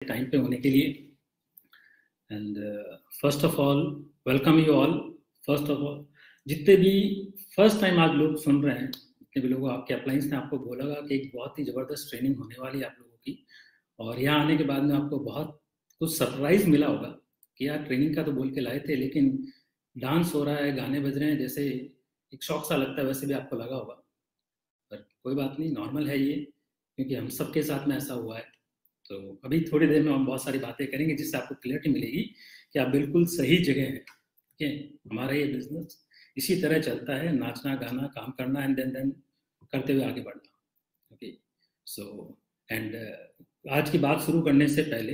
Time पे होने के लिए। And first of all welcome you all. First of all जितने भी फर्स्ट टाइम आज लोग सुन रहे हैं, जितने भी लोग आपके अप्लाइंस ने आपको बोला कि एक बहुत ही ज़बरदस्त ट्रेनिंग होने वाली है आप लोगों की, और यहाँ आने के बाद में आपको बहुत कुछ सरप्राइज मिला होगा कि यार ट्रेनिंग का तो बोल के लाए थे, लेकिन डांस हो रहा है, गाने बज रहे हैं, जैसे एक शौक सा लगता है वैसे भी आपको लगा होगा। पर कोई बात नहीं, नॉर्मल है ये, क्योंकि हम सबके साथ में ऐसा हुआ है। तो अभी थोड़ी देर में हम बहुत सारी बातें करेंगे जिससे आपको क्लियरिटी मिलेगी कि आप बिल्कुल सही जगह हैं। ठीक है, हमारा ये बिजनेस इसी तरह चलता है, नाचना गाना काम करना एंड देन करते हुए आगे बढ़ना। ओके, सो एंड आज की बात शुरू करने से पहले,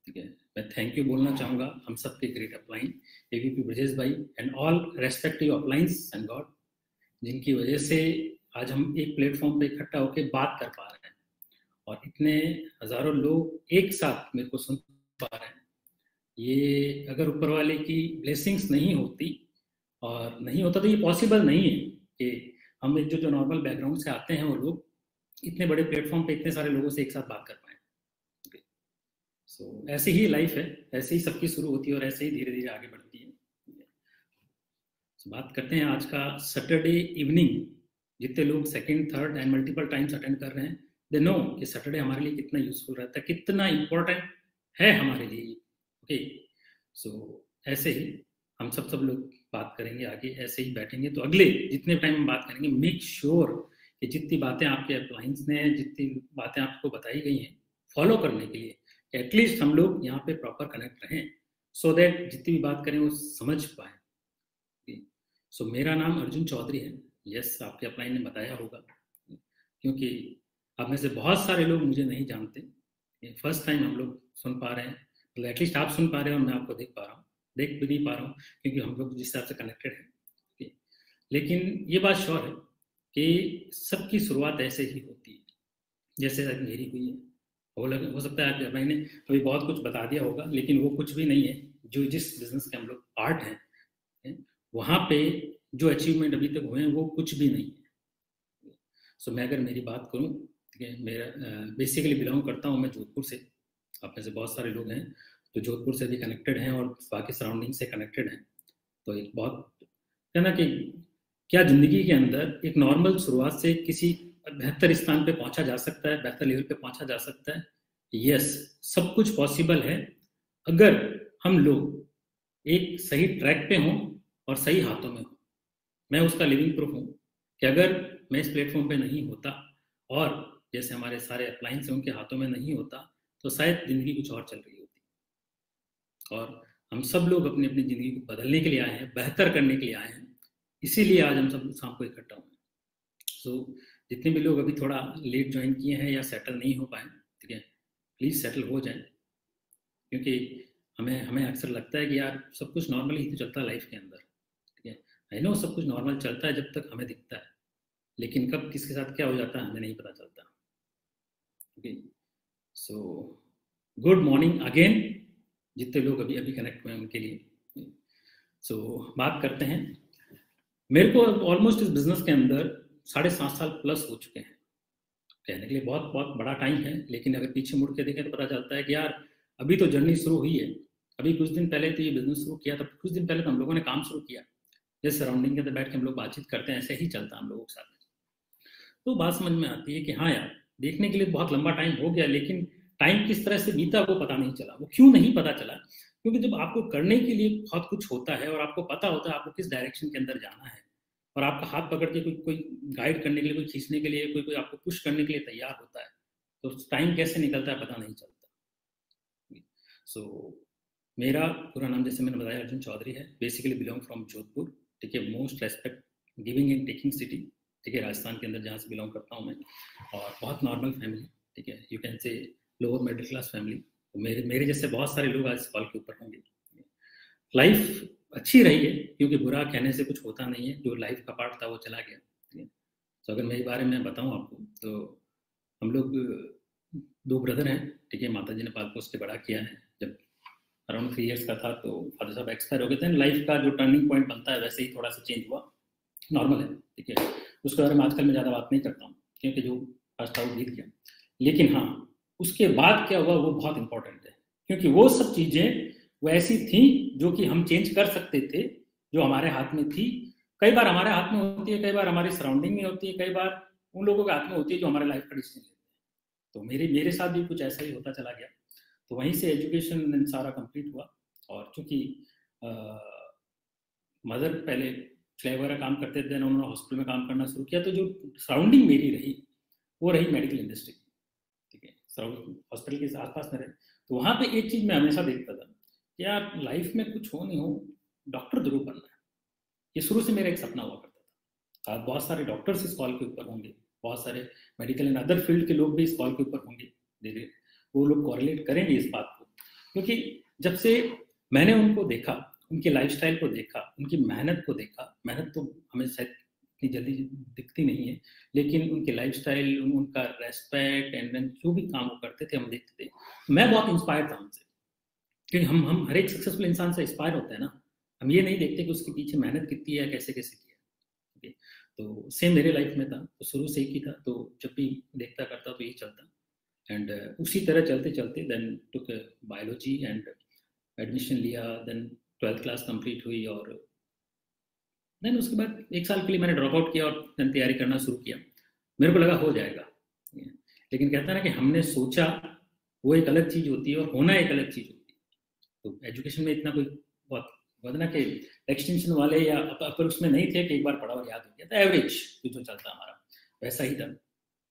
ठीक है, मैं थैंक यू बोलना चाहूँगा हम सबके ग्रेट अपलाइन एवीपी ब्रजेश भाई and all respective अपलाइंस and God, जिनकी वजह से आज हम एक प्लेटफॉर्म पे इकट्ठा होकर बात कर पा रहे हैं और इतने हजारों लोग एक साथ मेरे को सुन पा रहे हैं। ये अगर ऊपर वाले की ब्लेसिंग्स नहीं होती और नहीं होता तो ये पॉसिबल नहीं है कि हम एक जो नॉर्मल बैकग्राउंड से आते हैं वो लोग इतने बड़े प्लेटफॉर्म पे इतने सारे लोगों से एक साथ बात कर पाए। सो ऐसे ही लाइफ है, ऐसे ही सबकी शुरू होती है और ऐसे ही धीरे धीरे आगे बढ़ती है। बात करते हैं आज का सैटरडे इवनिंग। जितने लोग second third and multiple times attend कर रहे हैं, दे नो कि सैटरडे हमारे लिए कितना यूजफुल रहता है, कितना इंपॉर्टेंट है हमारे लिए। ओके, सो ऐसे ही हम सब लोग बात करेंगे आगे, ऐसे ही बैठेंगे। तो अगले जितने टाइम हम बात करेंगे, मेक श्योर कि जितनी बातें आपके अप्लाइंस ने, जितनी बातें आपको बताई गई हैं फॉलो करने के लिए, एटलीस्ट हम लोग यहाँ पे प्रॉपर कनेक्ट रहें, सो दैट जितनी भी बात करें वो समझ पाए। सो मेरा नाम अर्जुन चौधरी है। यस, आपके अपलाइन ने बताया होगा, क्योंकि आप में से बहुत सारे लोग मुझे नहीं जानते। फर्स्ट टाइम हम लोग सुन पा रहे हैं, तो एटलीस्ट आप सुन पा रहे हो और मैं आपको देख पा रहा हूँ, देख भी नहीं पा रहा हूँ क्योंकि हम लोग जिस हिसाब से कनेक्टेड हैं। लेकिन ये बात श्योर है कि सबकी शुरुआत ऐसे ही होती है जैसे मेरी हुई है। हो सकता है आपके मैंने अभी बहुत कुछ बता दिया होगा, लेकिन वो कुछ भी नहीं है जो जिस बिजनेस के हम लोग पार्ट हैं वहाँ पे जो अचीवमेंट अभी तक हुए हैं वो कुछ भी नहीं है। सो मैं अगर मेरी बात करूँ, ठीक है, मेरा बेसिकली बिलोंग करता हूँ मैं जोधपुर से। आप में से बहुत सारे लोग हैं जो जोधपुर से भी कनेक्टेड हैं और बाकी सराउंडिंग से कनेक्टेड हैं। तो एक बहुत है ना कि क्या ज़िंदगी के अंदर एक नॉर्मल शुरुआत से किसी बेहतर स्थान पे पहुंचा जा सकता है, बेहतर लेवल पे पहुंचा जा सकता है। यस, सब कुछ पॉसिबल है अगर हम लोग एक सही ट्रैक पे हों और सही हाथों में हो। मैं उसका लिविंग प्रूफ हूँ कि अगर मैं इस प्लेटफॉर्म पे नहीं होता और जैसे हमारे सारे अप्लाइंस हैं उनके हाथों में नहीं होता, तो शायद ज़िंदगी कुछ और चल रही होती। और हम सब लोग अपनी अपनी ज़िंदगी को बदलने के लिए आए हैं, बेहतर करने के लिए आए हैं, इसीलिए आज हम सब शाम को इकट्ठा हुए। सो जितने भी लोग अभी थोड़ा लेट ज्वाइन किए हैं या सेटल नहीं हो पाए, ठीक है, प्लीज़ सेटल हो जाए, क्योंकि हमें अक्सर लगता है कि यार सब कुछ नॉर्मली ही तो चलता है लाइफ के अंदर। ठीक है, आई नो सब कुछ नॉर्मल चलता है जब तक हमें दिखता है, लेकिन कब किसके साथ क्या हो जाता है हमें नहीं पता चलता। Okay, so good morning again जितने लोग अभी अभी कनेक्ट हुए हैं उनके लिए। सो बात करते हैं। मेरे को ऑलमोस्ट इस बिजनेस के अंदर 7.5 साल प्लस हो चुके हैं। कहने के लिए बहुत बहुत बड़ा टाइम है, लेकिन अगर पीछे मुड़ के देखें तो पता चलता है कि यार अभी तो जर्नी शुरू हुई है। अभी कुछ दिन पहले तो ये बिजनेस शुरू किया था, कुछ दिन पहले तो हम लोगों ने काम शुरू किया। जैसे सराउंडिंग के अंदर बैठ के हम लोग बातचीत करते हैं, ऐसे ही चलता है हम लोगों के साथ। तो बात समझ में आती है कि हाँ यार, देखने के लिए बहुत लंबा टाइम हो गया, लेकिन टाइम किस तरह से बीता वो पता नहीं चला। वो क्यों नहीं पता चला? क्योंकि जब आपको करने के लिए बहुत कुछ होता है और आपको पता होता है आपको किस डायरेक्शन के अंदर जाना है, और आपका हाथ पकड़ के कोई गाइड करने के लिए, कोई खींचने के लिए, कोई आपको पुश करने के लिए तैयार होता है, तो टाइम कैसे निकलता है पता नहीं चलता। सो मेरा पूरा नाम जैसे मैंने बताया अर्जुन चौधरी है। बेसिकली बिलोंग फ्रॉम जोधपुर, ठीक है, most respect giving and taking city, ठीक है, राजस्थान के अंदर जहाँ से बिलोंग करता हूँ मैं। और बहुत नॉर्मल फैमिली, ठीक है, you can say lower middle class family. तो मेरे जैसे बहुत सारे लोग आज इस कॉल के ऊपर होंगे। लाइफ अच्छी रही है, क्योंकि बुरा कहने से कुछ होता नहीं है, जो लाइफ का पार्ट था वो चला गया। ठीक है, तो अगर मेरे बारे में बताऊँ आपको, तो हम लोग 2 ब्रदर हैं, ठीक है। माता जी ने पाल पोस के बड़ा किया है। जब अराउंड 3 इयर्स का था तो फादर साहब एक्सपायर हो गए थे। लाइफ का जो टर्निंग पॉइंट बनता है वैसे ही थोड़ा सा चेंज हुआ, नॉर्मल है, ठीक है। उसके बारे में आजकल मैं ज़्यादा बात नहीं करता हूँ, क्योंकि जो पास्ट था वो बीत गया। लेकिन हाँ, उसके बाद क्या हुआ वो बहुत इंपॉर्टेंट है। क्योंकि वो सब चीजें वो ऐसी थी जो कि हम चेंज कर सकते थे, जो हमारे हाथ में थी। कई बार हमारे हाथ में होती है, कई बार हमारी सराउंडिंग में होती है, कई बार उन लोगों के हाथ में होती है जो हमारे लाइफ का डिसीजन लेते हैं। तो मेरे साथ भी कुछ ऐसा ही होता चला गया। तो वहीं से एजुकेशन सारा कंप्लीट हुआ। और चूंकि मदर पहले सिलाई वगैरह काम करते थे, उन्होंने हॉस्पिटल में काम करना शुरू किया, तो जो सराउंडिंग मेरी रही वो रही मेडिकल इंडस्ट्री। ठीक है, हॉस्पिटल के आसपास में रहे। तो वहाँ पे एक चीज़ मैं हमेशा देखता था कि यार लाइफ में कुछ हो नहीं हो, डॉक्टर जरूर बनना है। ये शुरू से मेरा एक सपना हुआ करता था। बहुत सारे डॉक्टर्स इस कॉल के ऊपर होंगे, बहुत सारे मेडिकल एंड अदर फील्ड के लोग भी इस कॉल के ऊपर होंगे, धीरे वो लोग कॉरिलेट करेंगे इस बात को। क्योंकि जब से मैंने उनको देखा, उनके लाइफस्टाइल को देखा, उनकी मेहनत को देखा, मेहनत तो हमें शायद इतनी जल्दी दिखती नहीं है, लेकिन उनके लाइफस्टाइल, उनका रेस्पेक्ट एंड जो भी काम वो करते थे हम देखते थे। मैं बहुत इंस्पायर था उनसे, क्योंकि हम हर एक सक्सेसफुल इंसान से इंस्पायर होते हैं ना। हम ये नहीं देखते कि उसके पीछे मेहनत कितनी है, कैसे कैसे किया। okay? तो सेम मेरे लाइफ में था, तो शुरू से ही था, तो जब भी देखता करता तो यही चलता। एंड उसी तरह चलते चलते then took biology and admission लिया। देन 12th क्लास कंप्लीट हुई, और देन उसके बाद 1 साल के लिए मैंने ड्रॉप आउट किया और देन तैयारी करना शुरू किया। मेरे को लगा हो जाएगा, लेकिन कहता है ना कि हमने सोचा वो एक अलग चीज होती है और होना एक अलग चीज होती है। तो एजुकेशन में इतना कोई बहुत ना कि एक्सटेंशन वाले या अपर उसमें नहीं थे कि एक बार पढ़ा और याद हो गया था। एवरेज जो चलता हमारा वैसा ही था।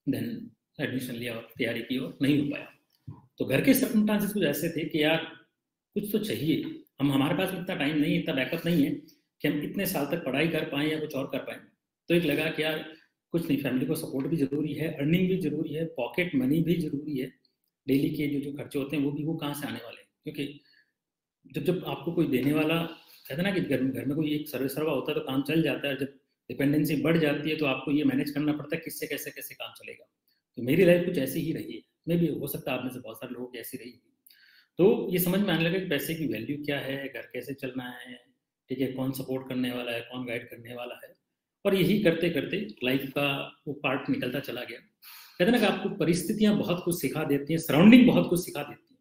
देन एडमिशन लिया और तैयारी की और नहीं हो पाया। तो घर के सर्कमस्टांसेस कुछ ऐसे थे कि यार कुछ तो चाहिए, हमारे पास इतना टाइम नहीं, इतना बैकअप नहीं है कि हम इतने साल तक पढ़ाई कर पाएँ या कुछ और कर पाएँ। तो एक लगा कि यार कुछ नहीं, फैमिली को सपोर्ट भी जरूरी है, अर्निंग भी जरूरी है, पॉकेट मनी भी जरूरी है। डेली के जो खर्चे होते हैं वो कहाँ से आने वाले हैं, क्योंकि जब आपको कोई देने वाला, कहते ना कि घर में कोई एक सर्विस सर्वा होता है तो काम चल जाता है। जब डिपेंडेंसी बढ़ जाती है तो आपको ये मैनेज करना पड़ता है किससे कैसे कैसे काम चलेगा। तो मेरी लाइफ कुछ ऐसी ही रही है, मे भी हो सकता है आप में से बहुत सारे लोगों की ऐसी रही। तो ये समझ में आने लगा कि पैसे की वैल्यू क्या है, घर कैसे चलना है, ठीक है, कौन सपोर्ट करने वाला है, कौन गाइड करने वाला है। और यही करते करते लाइफ का वो पार्ट निकलता चला गया। कहते ना कि आपको परिस्थितियां बहुत कुछ सिखा देती हैं, सराउंडिंग बहुत कुछ सिखा देती हैं।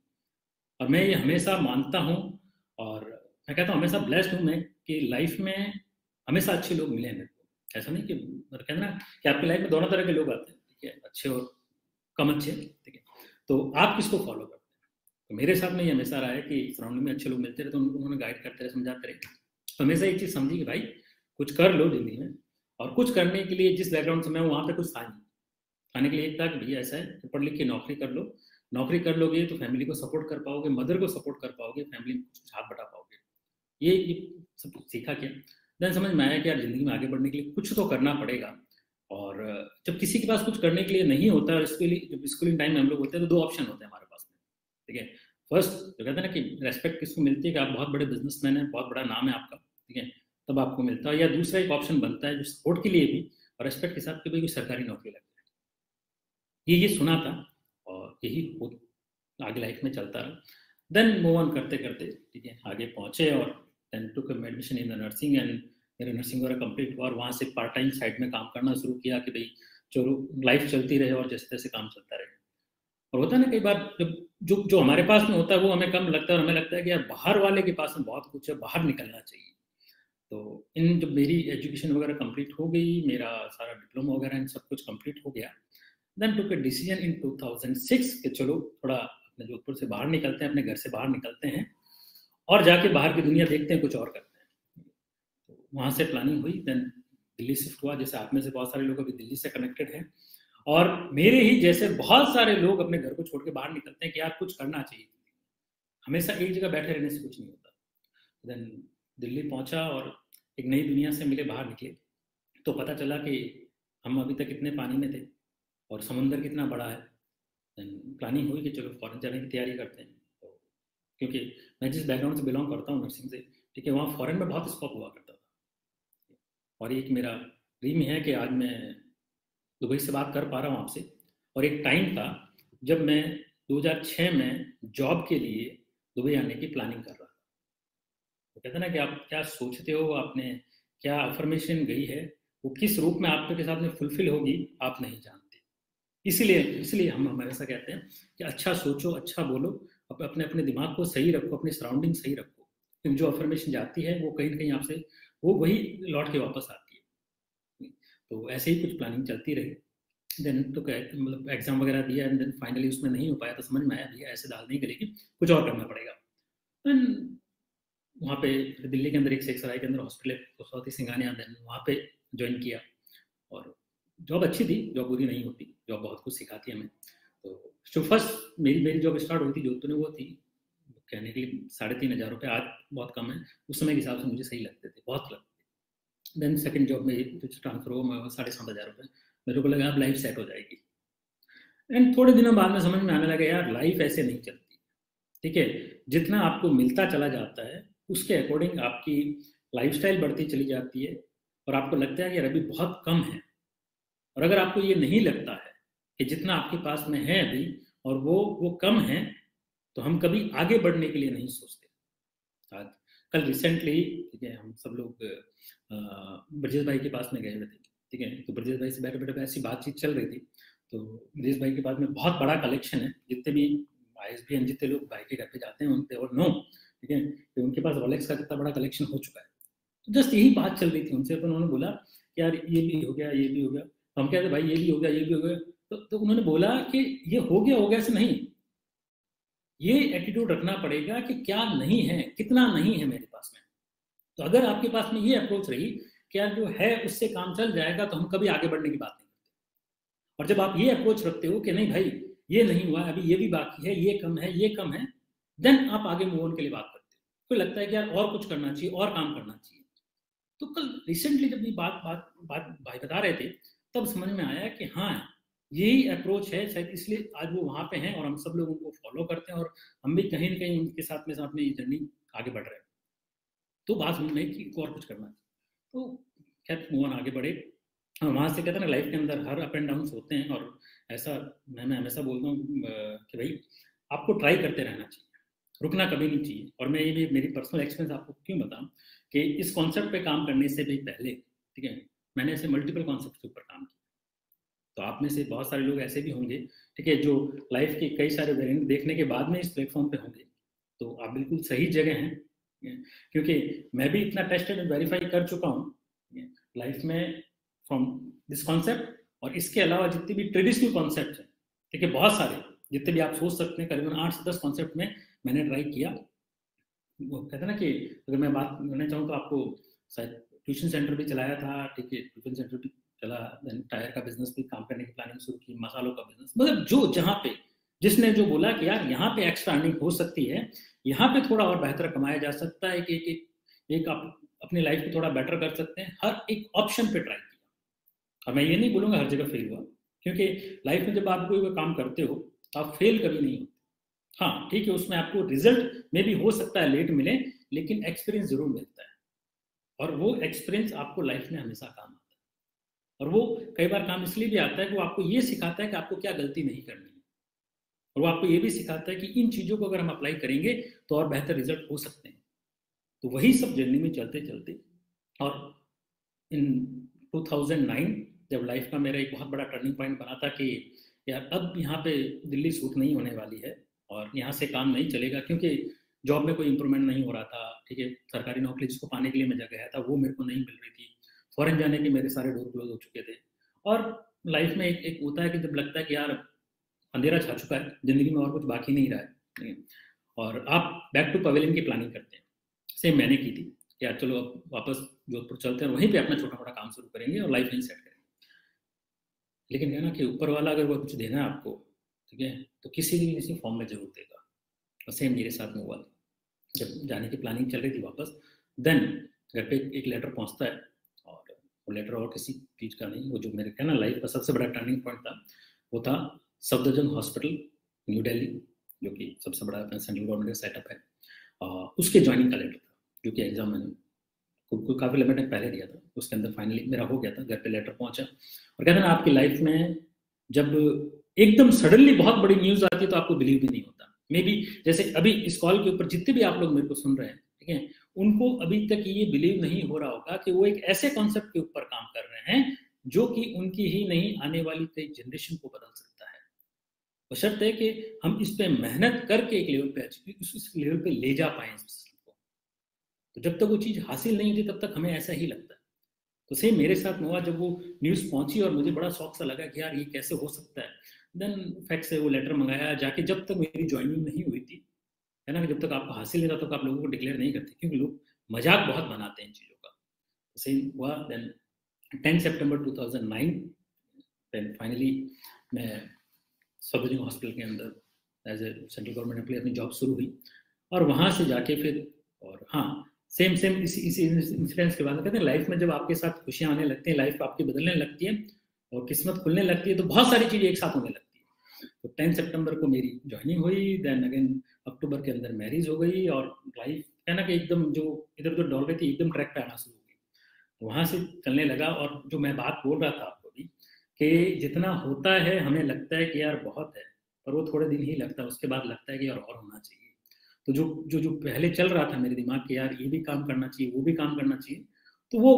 और मैं ये हमेशा मानता हूँ, और मैं कहता हूँ हमेशा ब्लेस्ड हूँ मैं कि लाइफ में हमेशा अच्छे लोग मिले मेरे को। ऐसा नहीं कि कहते ना कि आपकी लाइफ में दोनों तरह के लोग आते हैं, ठीक है, अच्छे और कम अच्छे, ठीक है। तो आप किसको फॉलो करते हैं? तो मेरे साथ में ये हमेशा रहा है कि सराउंडिंग में अच्छे लोग मिलते रहे तो उन्होंने गाइड करते रहे, समझाते रहे। तो हमेशा एक चीज़ समझी कि भाई कुछ कर लो जिंदगी में, और कुछ करने के लिए जिस बैकग्राउंड से मैं वहाँ पे कुछ था नहीं। खाने के लिए एक था कि भैया ऐसा है, पढ़ लिख के नौकरी कर लो, नौकरी कर लोगे तो फैमिली को सपोर्ट कर पाओगे, मदर को सपोर्ट कर पाओगे, फैमिली में कुछ हाथ बटा पाओगे। ये सब सीखा क्या, देन समझ में आया कि यार जिंदगी में आगे बढ़ने के लिए कुछ तो करना पड़ेगा। और जब किसी के पास कुछ करने के लिए नहीं होता, और इसके लिए जब स्कूलिंग टाइम में हम लोग होते हैं तो 2 ऑप्शन होते हैं हमारे पास में, ठीक है। फर्स्ट तो कहते हैं ना कि रेस्पेक्ट किसको मिलती है कि आप बहुत बड़े बिजनेसमैन हैं, बहुत बड़ा नाम है आपका, ठीक है, तब आपको मिलता है। या दूसरा एक ऑप्शन बनता है जो सपोर्ट के लिए भी और रेस्पेक्ट के साथ कि भाई सरकारी नौकरी लग जाए। ये सुना था और यही आगे लाइफ में चलता रहा। देन मूव ऑन करते करते, ठीक है, आगे पहुंचे और then took admission in the nursing and मेरा नर्सिंग वगैरह कंप्लीट हुआ। और वहाँ से पार्ट टाइम साइड में काम करना शुरू किया कि भाई चलो लाइफ चलती रहे और जैसे तैसे काम चलता रहे। और होता है ना कई बार जब जो हमारे पास में होता है वो हमें कम लगता है, और हमें लगता है कि यार बाहर वाले के पास में बहुत कुछ है, बाहर निकलना चाहिए। तो जब मेरी एजुकेशन वगैरह कंप्लीट हो गई, मेरा सारा डिप्लोमा वगैरह इन सब कुछ कंप्लीट हो गया, then took a decision in 2006 कि चलो थोड़ा अपने जोधपुर से बाहर निकलते हैं, अपने घर से बाहर निकलते हैं और जाके बाहर की दुनिया देखते हैं, कुछ और करते हैं। तो वहाँ से प्लानिंग हुई, देन दिल्ली शिफ्ट हुआ। जैसे आप में से बहुत सारे लोग अभी दिल्ली से कनेक्टेड हैं, और मेरे ही जैसे बहुत सारे लोग अपने घर को छोड़ के बाहर निकलते हैं कि यार कुछ करना चाहिए, हमेशा एक जगह बैठे रहने से कुछ नहीं होता। देन दिल्ली पहुंचा और एक नई दुनिया से मिले, बाहर निकले तो पता चला कि हम अभी तक इतने पानी में थे और समुंदर कितना बड़ा है। प्लानिंग हुई कि चलो फॉरेन जाने की तैयारी करते हैं। तो क्योंकि मैं जिस बैकग्राउंड से बिलोंग करता हूँ नर्सिंग से, ठीक है, वहाँ फॉरेन में बहुत स्कोप हुआ करता था। और एक मेरा ड्रीम है कि आज मैं दुबई से बात कर पा रहा हूँ आपसे। और एक टाइम था जब मैं 2006 में जॉब के लिए दुबई आने की प्लानिंग कर रहा था। तो कहते हैं ना कि आप क्या सोचते हो, आपने क्या अफर्मेशन गई है, वो किस रूप में आपके साथ में फुलफिल होगी आप नहीं जानते। इसीलिए हम हमेशा कहते हैं कि अच्छा सोचो, अच्छा बोलो अपने अपने दिमाग को सही रखो, अपनी सराउंडिंग सही रखो, क्योंकि जो अफर्मेशन जाती है वो कहीं ना कहीं आपसे वो वही लौट के वापस आती है। तो ऐसे ही कुछ प्लानिंग चलती रही। देन तो मतलब एग्जाम वगैरह दिया एंड देन फाइनली उसमें नहीं हो पाया, तो समझ में आया भैया ऐसे दाल नहीं गलेगी, कुछ और करना पड़ेगा। देन वहाँ पे दिल्ली के अंदर एक शेख सराय के अंदर हॉस्पिटल है सिंघानिया, देन वहाँ पे ज्वाइन किया। और जॉब अच्छी थी, जॉब बुरी नहीं होती, जॉब बहुत कुछ सिखाती है हमें। तो फर्स्ट मेरी जॉब स्टार्ट हुई थी जोधपुर में, वो थी कहने के लिए 3,500 रुपये, आज बहुत कम है, उस समय के हिसाब से मुझे सही लगते थे, बहुत लगते थे। देन सेकंड जॉब में ट्रांसफर हुआ, 7,500 रुपये, मेरे को लगा अब लाइफ सेट हो जाएगी। एंड थोड़े दिनों बाद में समझ में आने लगा यार लाइफ ऐसे नहीं चलती, ठीक है। जितना आपको मिलता चला जाता है उसके अकॉर्डिंग आपकी लाइफस्टाइल बढ़ती चली जाती है, और आपको लगता है कि यार अभी बहुत कम है। और अगर आपको ये नहीं लगता है कि जितना आपके पास में है अभी और वो कम है, तो हम कभी आगे बढ़ने के लिए नहीं सोचते। आज कल रिसेंटली, ठीक है, हम सब लोग ब्रजेश भाई के पास में गए हुए थे, ठीक है। तो ब्रजेश भाई से बैठे बैठे ऐसी बातचीत चल रही थी, तो ब्रजेश भाई के पास में बहुत बड़ा कलेक्शन है, जितने भी ISBN जितने लोग भाई के घर पे जाते हैं उनसे और नो, ठीक है, कि उनके पास रोलेक्स का कितना बड़ा कलेक्शन हो चुका है। तो जस्ट यही बात चल रही थी उनसे, तो उन्होंने बोला कि यार ये भी हो गया, ये भी हो गया। हम कहते भाई ये भी हो गया, ये भी हो गया। तो उन्होंने बोला कि ये हो गया से नहीं, ये एटीट्यूड रखना पड़ेगा कि क्या नहीं है, कितना नहीं है मेरे पास में। तो अगर आपके पास में ये अप्रोच रही कि यार जो है उससे काम चल जाएगा, तो हम कभी आगे बढ़ने की बात नहीं करते। और जब आप ये अप्रोच रखते हो कि नहीं भाई ये नहीं हुआ, अभी ये भी बाकी है, ये कम है, ये कम है, देन आप आगे मूव ऑन के लिए बात करते हो। फिर लगता है कि यार और कुछ करना चाहिए, और काम करना चाहिए। तो कल रिसेंटली जब ये बात भाई बता रहे थे, तब समझ में आया कि हाँ यही अप्रोच है, शायद इसलिए आज वो वहां पे हैं और हम सब लोग उनको फॉलो करते हैं, और हम भी कहीं ना कहीं उनके साथ में ये जर्नी आगे बढ़ रहे हैं। तो बात समझ में कि और कुछ करना है, तो खैर मूव ऑन आगे बढ़े। वहां से कहते हैं ना लाइफ के अंदर हर अप एंड डाउन होते हैं, और ऐसा मैं हमेशा बोलता हूँ कि भाई आपको ट्राई करते रहना चाहिए, रुकना कभी नहीं चाहिए। और मैं ये भी मेरी पर्सनल एक्सपीरियंस आपको क्यों बताऊं कि इस कॉन्सेप्ट पे काम करने से भी पहले, ठीक है, मैंने ऐसे मल्टीपल कॉन्सेप्ट के ऊपर काम किया। तो आप में से बहुत सारे लोग ऐसे भी होंगे, ठीक है, जो लाइफ के कई सारे वेरिएंट देखने के बाद में इस प्लेटफॉर्म पे होंगे। तो आप बिल्कुल सही जगह हैं, क्योंकि मैं भी इतना टेस्टेड एंड वेरीफाई कर चुका हूँ लाइफ में फ्रॉम दिस कॉन्सेप्ट। और इसके अलावा जितने भी ट्रेडिशनल कॉन्सेप्ट हैं, ठीक है, बहुत सारे जितने भी आप सोच सकते हैं, करीबन 8 से 10 कॉन्सेप्ट में मैंने ट्राई किया। वो कहते हैं ना कि अगर मैं बात करना चाहूँ तो आपको शायद ट्यूशन सेंटर भी चलाया था, ठीक है, ट्यूशन सेंटर भी चला, देन टायर का बिजनेस भी काम करने की प्लानिंग शुरू की, मसालों का बिजनेस, मतलब जो जहाँ पे जिसने जो बोला कि यार यहाँ पे एक्स्ट्रा अर्निंग हो सकती है, यहाँ पे थोड़ा और बेहतर कमाया जा सकता है, कि एक आप अपनी लाइफ को थोड़ा बेटर कर सकते हैं, हर एक ऑप्शन पे ट्राई किया। और मैं ये नहीं बोलूंगा हर जगह फेल हुआ, क्योंकि लाइफ में जब आप कोई काम करते हो तो आप फेल कभी नहीं होते। हाँ ठीक है, उसमें आपको रिजल्ट में भी हो सकता है लेट मिले, लेकिन एक्सपीरियंस जरूर मिलता है, और वो एक्सपीरियंस आपको लाइफ में हमेशा काम आता है। और वो कई बार काम इसलिए भी आता है कि वो आपको ये सिखाता है कि आपको क्या गलती नहीं करनी है, और वो आपको ये भी सिखाता है कि इन चीजों को अगर हम अप्लाई करेंगे तो और बेहतर रिजल्ट हो सकते हैं। तो वही सब जर्नी में चलते चलते, और इन 2009 जब लाइफ का मेरा एक बहुत बड़ा टर्निंग पॉइंट बना था कि यार अब यहाँ पे दिल्ली सूट नहीं होने वाली है, और यहाँ से काम नहीं चलेगा, क्योंकि जॉब में कोई इंप्रूवमेंट नहीं हो रहा था, ठीक है, सरकारी नौकरी जिसको पाने के लिए मैं जगह गया था वो मेरे को नहीं मिल रही थी, फॉरेन जाने के मेरे सारे डोर क्लोज हो चुके थे। और लाइफ में एक होता है कि जब लगता है कि यार अंधेरा छा चुका है, जिंदगी में और कुछ बाकी नहीं रहा है, और आप बैक टू पवेलियन की प्लानिंग करते हैं। सेम मैंने की थी, यार चलो अब वापस जोधपुर चलते हैं, वहीं पे अपना छोटा मोटा काम शुरू करेंगे और लाइफ नहीं सेट करेंगे। लेकिन है ना कि ऊपर वाला अगर वो कुछ देना है आपको, ठीक है, तो किसी भी किसी फॉर्म में जरूर देगा। और सेम मेरे साथ में हुआ, जब जाने की प्लानिंग चल रही थी वापस, देन घर पे एक लेटर पहुंचता है, और वो लेटर और किसी चीज़ का नहीं, वो जो मेरे कहना लाइफ का सबसे बड़ा टर्निंग पॉइंट था, वो था सफदरजंग हॉस्पिटल न्यू दिल्ली, जो कि सबसे बड़ा सेंट्रल गवर्नमेंट का सेटअप है, उसके ज्वाइनिंग का लेटर था, जो कि एग्जाम मैंने काफ़ी लंबे टाइम पहले दिया था, उसके अंदर फाइनली मेरा हो गया था, घर पे लेटर पहुंचा। और कहते हैं ना आपकी लाइफ में जब एकदम सडनली बहुत बड़ी न्यूज़ आती है तो आपको बिलीव भी नहीं होता। मे बी जैसे अभी इस कॉल के ऊपर जितने भी आप लोग मेरे को सुन रहे हैं, ठीक है, उनको अभी तक ये बिलीव नहीं हो रहा होगा कि वो एक ऐसे कॉन्सेप्ट के ऊपर काम कर रहे हैं जो कि उनकी ही नहीं आने वाली कई जनरेशन को बदल सकता है। बशर्ते है कि हम इस पे मेहनत करके एक लेवल पे उस लेवल पे ले जा पाए इस बिजनेस को। तो जब तक वो चीज़ हासिल नहीं होती तब तक हमें ऐसा ही लगता है। तो सेम मेरे साथ में हुआ जब वो न्यूज़ पहुंची और मुझे बड़ा शौक सा लगा कि यार ये कैसे हो सकता है। देन फैक्ट से वो लेटर मंगाया जाके, जब तक मेरी ज्वाइनिंग नहीं हुई थी, है ना, जब तक आपको हासिल नहीं होता तब आप लोगों को डिक्लेयर नहीं करते, क्योंकि लोग मजाक बहुत बनाते हैं इन चीज़ों का। सेम हुआ। देन 10 सितंबर 2009 देन फाइनली मैं सफदरजंग हॉस्पिटल के अंदर as a central government employ अपनी जॉब शुरू हुई। और वहाँ से जाके फिर, और हाँ, सेम इसी इंसिडेंट्स के बाद कहते हैं लाइफ में जब आपके साथ खुशियाँ आने लगती हैं, लाइफ आपकी बदलने लगती है और किस्मत खुलने लगती है, तो बहुत सारी चीज़ें एक साथ होने लगती है। तो 10 सितंबर को मेरी ज्वाइनिंग हुई, देन अगेन अक्टूबर के अंदर मैरिज हो गई, और लाइफ है ना कि एकदम जो इधर उधर दौड़ रही थी एकदम ट्रैक पे आना शुरू हो गई। तो वहाँ से चलने लगा। और जो मैं बात बोल रहा था आपको भी कि जितना होता है हमें लगता है कि यार बहुत है, पर वो थोड़े दिन ही लगता है, उसके बाद लगता है कि यार और होना चाहिए। तो जो जो जो पहले चल रहा था मेरे दिमाग के, यार ये भी काम करना चाहिए, वो भी काम करना चाहिए, तो वो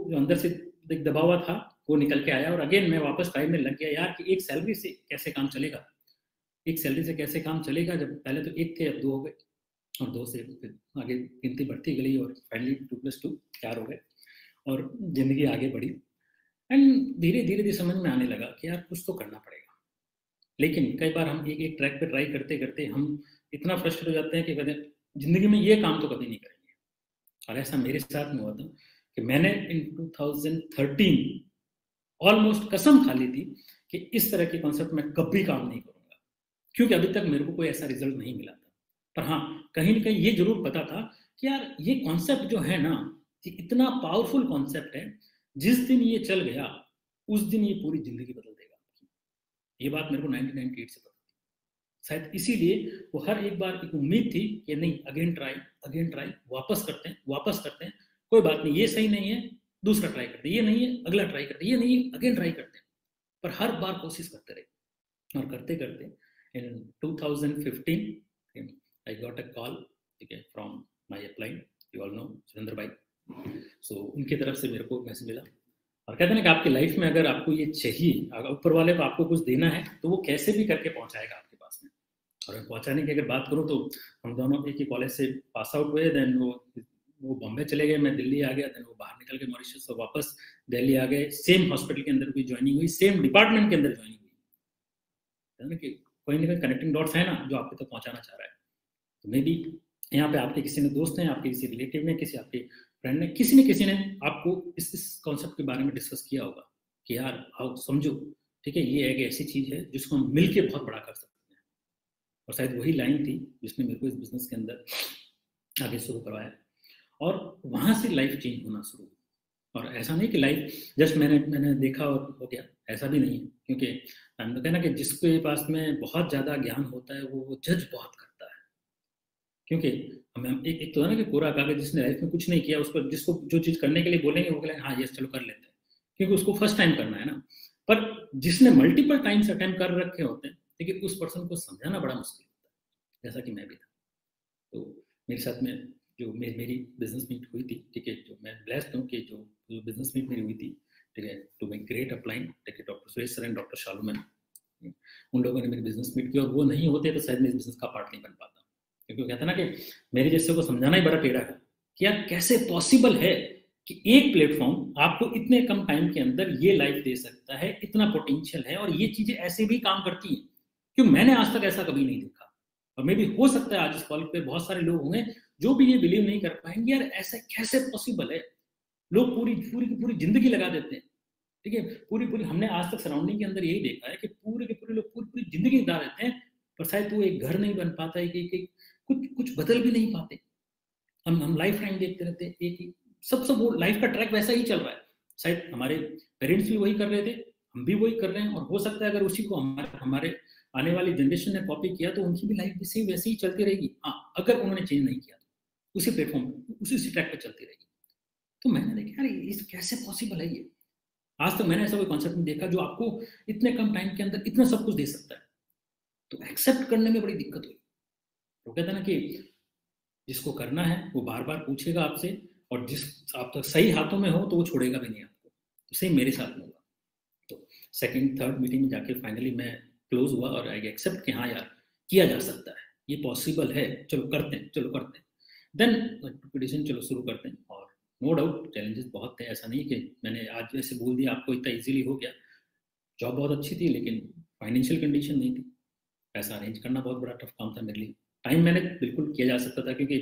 जो अंदर से एक दबा हुआ था वो निकल के आया। और अगेन मैं वापस टाइम में लग गया यार कि एक सैलरी से कैसे काम चलेगा, एक सैलरी से कैसे काम चलेगा, जब पहले तो एक थे अब दो हो गए, और दो से फिर आगे गिनती बढ़ती गई, और फाइनली 2+2 4 हो गए, और जिंदगी आगे बढ़ी। एंड धीरे धीरे धीरे समझ में आने लगा कि यार कुछ तो करना पड़ेगा। लेकिन कई बार हम एक एक ट्रैक पे ट्राई करते करते हम इतना फ्रस्ट्रेट हो जाते हैं कि कहते हैं जिंदगी में ये काम तो कभी नहीं करेंगे। और ऐसा मेरे साथ में हुआ था कि मैंने इन 2013 ऑलमोस्ट कसम खा ली थी कि इस तरह के कॉन्सेप्ट में कभी काम नहीं करूंगा, क्योंकि अभी तक मेरे को कोई ऐसा रिजल्ट नहीं मिला था। पर हाँ, कहीं ना कहीं ये जरूर पता था कि यार ये कॉन्सेप्ट जो है ना, ये इतना पावरफुल कॉन्सेप्ट है, जिस दिन ये चल गया उस दिन ये पूरी जिंदगी बदल देगा। ये बात मेरे को 1998 से पता थी। शायद इसीलिए वो हर एक बार एक उम्मीद थी कि नहीं, अगेन ट्राई, वापस करते हैं, कोई बात नहीं, ये सही नहीं है, दूसरा ट्राई करते हैं, ये नहीं है, अगला ट्राई करते हैं, ये नहीं है, अगेन ट्राई करते हैं। पर हर बार कोशिश करते रहे, और करते करते इन 2015 आई गॉट अ कॉल, ठीक है, from my upline, you all know Surendra भाई। सो उनकी तरफ से मेरे को मैसेज मिला, और कहते हैं ना कि आपकी लाइफ में अगर आपको ये चाहिए, अगर ऊपर वाले को आपको कुछ देना है, तो वो कैसे भी करके पहुंचाएगा आपके पास में। और पहुंचाने की अगर बात करूं तो हम दोनों एक ही कॉलेज से पास आउट हुए। देन वो बॉम्बे चले गए, मैं दिल्ली आ गया। देन वो बाहर निकल के मॉरिशस से वापस दिल्ली आ गए। सेम हॉस्पिटल के अंदर भी ज्वाइनिंग हुई, सेम डिपार्टमेंट के अंदर ज्वाइनिंग हुई। है ना कि कोई ना कोई कनेक्टिंग डॉट्स है ना जो आपके तक पहुंचाना चाह रहा है। तो मे बी यहाँ पे आपके किसी ने दोस्त हैं, आपके किसी रिलेटिव ने, किसी आपके फ्रेंड ने, किसी ने आपको इस कॉन्सेप्ट के बारे में डिस्कस किया होगा कि यार आओ समझो, ठीक है, ये एक ऐसी चीज है जिसको हम मिलके बहुत बड़ा कर सकते हैं। और शायद वही लाइन थी जिसने मेरे को इस बिजनेस के अंदर आगे शुरू करवाया, और वहां से लाइफ चेंज होना शुरू हुई। और ऐसा नहीं कि लाइफ जस्ट मैंने देखा और हो गया, ऐसा भी नहीं है। क्योंकि हम कहते हैं ना कि जिसके पास में बहुत ज्यादा ज्ञान होता है वो जज बहुत करता है। क्योंकि हमें एक तो है ना कि कोरा कागज, जिसने लाइफ में कुछ नहीं किया, उस पर जिसको जो चीज करने के लिए बोलेंगे वो कहेंगे हाँ यस चलो कर लेते हैं, क्योंकि उसको फर्स्ट टाइम करना है ना। पर जिसने मल्टीपल टाइम्स अटेम्प्ट कर रखे होते हैं, लेकिन उस पर्सन को समझाना बड़ा मुश्किल होता है, जैसा कि मैं भी था। तो मेरे साथ में जो मेरी बिजनेस मीट हुई थी, ठीक है, जो मैं ब्लेस्ड हूँ कि जो बिजनेस मीट मेरी हुई थी, ठीक है, टू माई ग्रेट अपलाइन, ठीक है, doctor Suresh sir and doctor शालूमैन, उन लोगों ने मेरी बिजनेस मीट की, और वो नहीं होते तो शायद मैं इस बिजनेस का पार्ट नहीं बन पाता। क्योंकि कहता ना कि मेरे जैसे को समझाना ही बड़ा टेढ़ा है कि यार कैसे पॉसिबल है कि एक प्लेटफॉर्म आपको इतने कम टाइम के अंदर ये लाइफ दे सकता है, इतना पोटेंशियल है, और ये चीजें ऐसे भी काम करती हैं। क्यों मैंने आज तक ऐसा कभी नहीं देखा। और मे भी हो सकता है आज इस कॉल पे बहुत सारे लोग होंगे जो भी ये बिलीव नहीं कर पाएंगे, यार ऐसा कैसे पॉसिबल है। लोग पूरी पूरी की पूरी जिंदगी लगा देते हैं, ठीक है, पूरी पूरी, हमने आज तक सराउंडिंग के अंदर यही देखा है कि पूरे के पूरे लोग पूरी पूरी जिंदगी लगा देते हैं, पर शायद वो एक घर नहीं बन पाता है, कि कुछ कुछ बदल भी नहीं पाते। हम लाइफ टाइम देखते रहते हैं एक ही सब वो लाइफ का ट्रैक वैसा ही चल रहा है। शायद हमारे पेरेंट्स भी वही कर रहे थे, हम भी वही कर रहे हैं, और हो सकता है अगर उसी को हमारे आने वाली जनरेशन ने कॉपी किया तो उनकी भी लाइफ भी सेम वैसे ही चलती रहेगी। हाँ, अगर उन्होंने चेंज नहीं किया तो उसी प्लेटफॉर्म उसी ट्रैक पर चलती रहेगी। तो मैंने देखा यार ये कैसे पॉसिबल है। ये आज तक मैंने ऐसा कोई कॉन्सेप्ट नहीं देखा जो आपको इतने कम टाइम के अंदर इतना सब कुछ दे सकता है। तो एक्सेप्ट करने में बड़ी दिक्कत हुई। तो कहते हैं ना कि जिसको करना है वो बार बार पूछेगा आपसे, और जिस आप तक सही हाथों में हो तो वो छोड़ेगा भी नहीं आपको। तो सेम मेरे साथ में हुआ। तो सेकंड थर्ड मीटिंग में जाके फाइनली मैं क्लोज हुआ और आई एक्सेप्ट कि हाँ यार किया जा सकता है, ये पॉसिबल है, चलो करते हैं, चलो करते हैं। देन मल्टीप्लिकेशन चलो शुरू करते हैं। और नो डाउट चैलेंजेस बहुत थे, ऐसा नहीं कि मैंने आज वैसे बोल दिया आपको इतना इजीली हो गया। जॉब बहुत अच्छी थी लेकिन फाइनेंशियल कंडीशन नहीं थी, पैसा अरेंज करना बहुत बड़ा टफ काम था मेरे लिए। टाइम मैंने बिल्कुल किया जा सकता था क्योंकि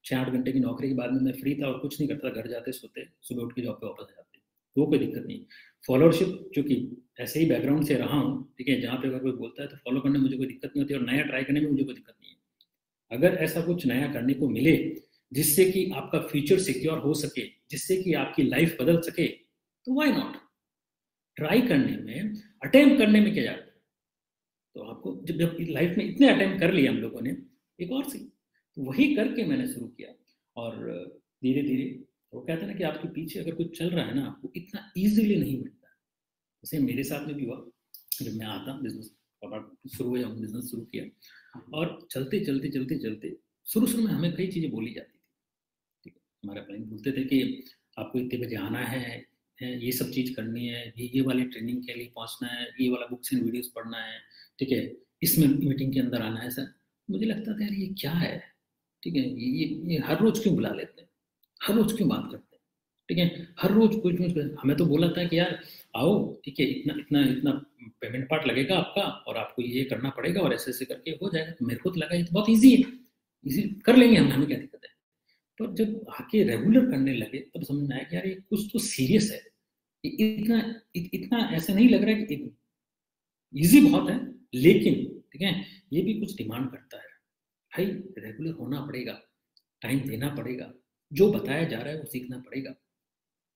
6-8 घंटे की नौकरी के बाद में मैं फ्री था और कुछ नहीं करता, घर जाते सोते, सुबह उठ के जॉब पे वापस आ जाते, वो कोई दिक्कत नहीं। फॉलोअरशिप चूंकि ऐसे ही बैकग्राउंड से रहा हूँ, ठीक है, जहाँ पे अगर कोई बोलता है तो फॉलो करने में मुझे कोई दिक्कत नहीं होती और नया ट्राई करने में मुझे कोई दिक्कत नहीं है। अगर ऐसा कुछ नया करने को मिले जिससे कि आपका फ्यूचर सिक्योर हो सके, जिससे कि आपकी लाइफ बदल सके, तो व्हाई नॉट। ट्राई करने में, अटेम्प्ट करने में क्या जाता है। तो आपको जब जब लाइफ में इतने अटेम्प्ट कर लिए हम लोगों ने, एक और सही, तो वही करके मैंने शुरू किया। और धीरे धीरे वो कहते हैं ना कि आपके पीछे अगर कुछ चल रहा है ना, वो इतना इजीली नहीं मिलता। जैसे मेरे साथ में भी हुआ, जब मैं आता बिजनेस शुरू हुआ, बिजनेस शुरू किया और चलते चलते चलते चलते शुरू शुरू में हमें कई चीज़ें बोली जाती थी, ठीक है। हमारे क्लाइंट बोलते थे कि आपको इतने बजे आना है, ये सब चीज़ करनी है, ये वाली ट्रेनिंग के लिए पहुंचना है, ये वाला बुक्स एंड वीडियोस पढ़ना है, ठीक है, इसमें मीटिंग के अंदर आना है। सर मुझे लगता था यार ये क्या है, ठीक है, ये हर रोज क्यों बुला लेते हैं, हर रोज क्यों बात करते हैं, ठीक है, हर रोज कुछ कुछ। हमें तो बोला था कि यार आओ, ठीक है, इतना इतना इतना पेमेंट पार्ट लगेगा आपका और आपको ये करना पड़ेगा और ऐसे ऐसे करके हो जाएगा। तो मेरे को तो लगा ये तो बहुत ईजी है, इजी कर लेंगे हम, हमें क्या दिक्कत है। पर जब आके रेगुलर करने लगे तब समझ में आया कि यार ये कुछ तो सीरियस है, इतना इतना ऐसा नहीं लग रहा है कि इजी बहुत है, लेकिन ठीक है ये भी कुछ डिमांड करता है। भाई रेगुलर होना पड़ेगा, टाइम देना पड़ेगा, जो बताया जा रहा है वो सीखना पड़ेगा।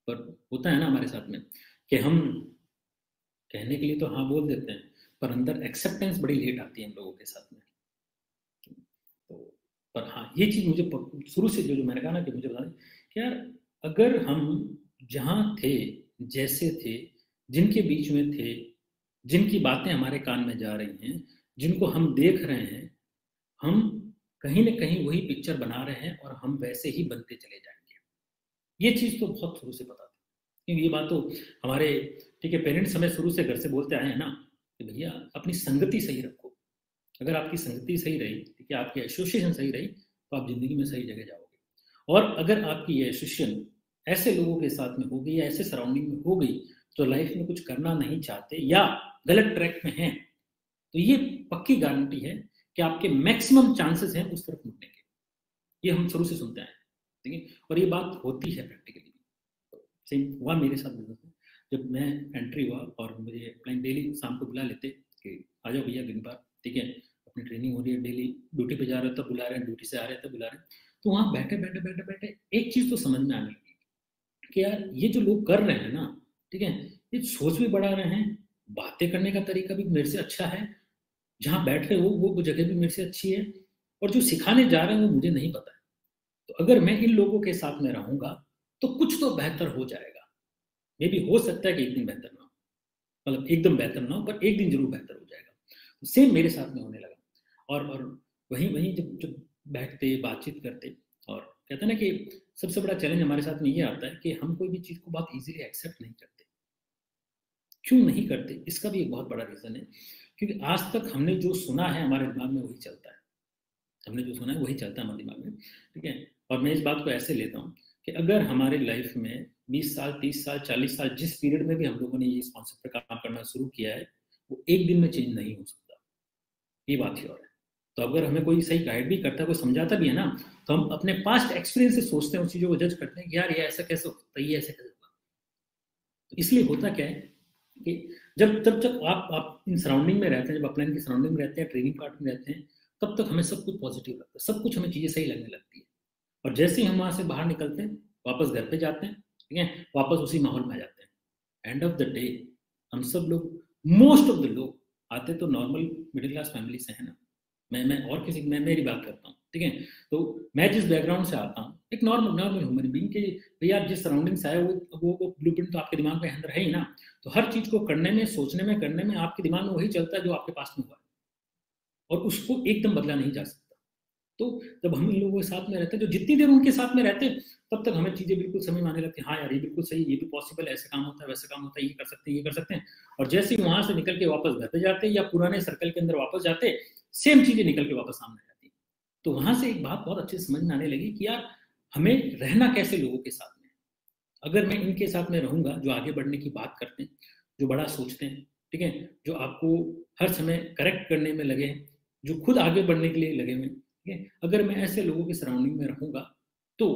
पर होता है ना हमारे साथ में कि हम कहने के लिए तो हाँ बोल देते हैं, पर अंदर एक्सेप्टेंस बड़ी लेट आती है हम लोगों के साथ में। तो पर हाँ ये चीज़ मुझे शुरू से जो मैंने कहा ना कि मुझे बता कि यार अगर हम जहाँ थे, जैसे थे, जिनके बीच में थे, जिनकी बातें हमारे कान में जा रही हैं, जिनको हम देख रहे हैं, हम कहीं ना कहीं वही पिक्चर बना रहे हैं और हम वैसे ही बनते चले जाएंगे। ये चीज़ तो बहुत शुरू से पता थी, क्योंकि ये बात तो हमारे ठीक है पेरेंट्स हमें शुरू से घर से बोलते आए हैं ना कि भैया अपनी संगति सही रखो। अगर आपकी संगति सही रही, ठीक है, आपकी एसोसिएशन सही रही, तो आप जिंदगी में सही जगह जाओगे। और अगर आपकी ये एसोसिएशन ऐसे लोगों के साथ में हो गई या ऐसे सराउंडिंग में हो गई जो लाइफ में कुछ करना नहीं चाहते या गलत ट्रैक में हैं, तो ये पक्की गारंटी है कि आपके मैक्सिमम चांसेस हैं उस तरफ मुड़ने के। ये हम शुरू से सुनते हैं, ठीक है, और ये बात होती है प्रैक्टिकली। सेम हुआ मेरे साथ बिजनेस में। जब मैं एंट्री हुआ और मुझे क्लाइंट डेली शाम को बुला लेते कि आ जाओ भैया दिन भर, ठीक है, अपनी ट्रेनिंग हो रही है, डेली ड्यूटी पे जा रहे हो तब बुला रहे हैं, ड्यूटी से आ रहे हैं तब बुला रहे हैं। तो वहाँ बैठे बैठे बैठे बैठे एक चीज़ तो समझ में आने लगी कि यार ये जो लोग कर रहे हैं ना, ठीक है, ये सोच भी बढ़ा रहे हैं, बातें करने का तरीका भी मेरे से अच्छा है, जहाँ बैठ रहे हो वो जगह भी मेरे से अच्छी है, और जो सिखाने जा रहे हैं वो मुझे नहीं पता है। तो अगर मैं इन लोगों के साथ में रहूंगा तो कुछ तो बेहतर हो जाएगा। मे भी हो सकता है कि एक दिन बेहतर ना हो, मतलब एकदम बेहतर ना हो, पर एक दिन जरूर बेहतर हो जाएगा। तो सेम मेरे साथ में होने लगा। और वहीं वहीं जब जब बैठते बातचीत करते, और कहते हैं ना कि सबसे बड़ा चैलेंज हमारे साथ में ये आता है कि हम कोई भी चीज़ को बहुत इजीली एक्सेप्ट नहीं करते। क्यों नहीं करते, इसका भी एक बहुत बड़ा रीज़न है, क्योंकि आज तक हमने जो सुना है हमारे दिमाग में वही चलता है, हमने जो सुना है वही चलता है हमारे दिमाग में, ठीक है। और मैं इस बात को ऐसे लेता हूँ कि अगर हमारे लाइफ में 20 साल 30 साल 40 साल जिस पीरियड में भी हम लोगों ने ये इस कॉन्सेप्ट पर काम करना शुरू किया है, वो एक दिन में चेंज नहीं हो सकता, ये बात ही और है। तो अगर हमें कोई सही गाइड भी करता है, कोई समझाता भी है ना, तो हम अपने पास्ट एक्सपीरियंस से सोचते हैं, उस चीज़ों को जज करते हैं कि यार ये ऐसा कैसे होता है, ये ऐसे कैसे होगा। तो इसलिए होता क्या है कि जब जब जब आप इन सराउंडिंग में रहते हैं, जब अपलाइन की सराउंडिंग में रहते हैं, ट्रेनिंग पार्ट में रहते हैं, तब तक हमें सब कुछ पॉजिटिव लगता है, सब कुछ हमें चीज़ें सही लगने लगती है। और जैसे ही हम वहाँ से बाहर निकलते हैं, वापस घर पे जाते हैं, ठीक है, वापस उसी माहौल में आ जाते हैं। एंड ऑफ द डे हम सब लोग, मोस्ट ऑफ द लोग आते तो नॉर्मल मिडिल क्लास फैमिली से है ना। मैं और किसी मैं मेरी बात करता हूँ, ठीक है। तो मैं जिस बैकग्राउंड से आता हूँ, एक नॉर्मल ह्यूमन बीइंग के, भैया जिस सराउंडिंग से आए वो ब्लूप्रिंट तो आपके दिमाग में अंदर है ही ना। तो हर चीज को करने में, सोचने में, करने में आपके दिमाग में वही चलता है जो आपके पास में हुआ है, और उसको एकदम बदला नहीं जा सकता। तो जब हम इन लोगों के साथ में रहते हैं, जो जितनी देर उनके साथ में रहते हैं, तब तक हमें चीजें बिल्कुल समझ में आने लगती हैं। हाँ यार, ये बिल्कुल सही, ये भी पॉसिबल है, ऐसे काम होता है, वैसे काम होता है, ये कर सकते हैं, ये कर सकते हैं। और जैसे ही वहां से निकल के वापस घर पे जाते या पुराने सर्कल के अंदर वापस जाते, सेम चीजें निकल के वापस सामने आ जाती। तो वहां से एक बात बहुत अच्छे से समझ में आने लगी कि यार हमें रहना कैसे लोगों के साथ में। अगर मैं इनके साथ में रहूंगा जो आगे बढ़ने की बात करते हैं, जो बड़ा सोचते हैं, ठीक है, जो आपको हर समय करेक्ट करने में लगे हैं, जो खुद आगे बढ़ने के लिए लगे हुए हैं, ठीक है, अगर मैं ऐसे लोगों की सराउंडिंग में रहूंगा तो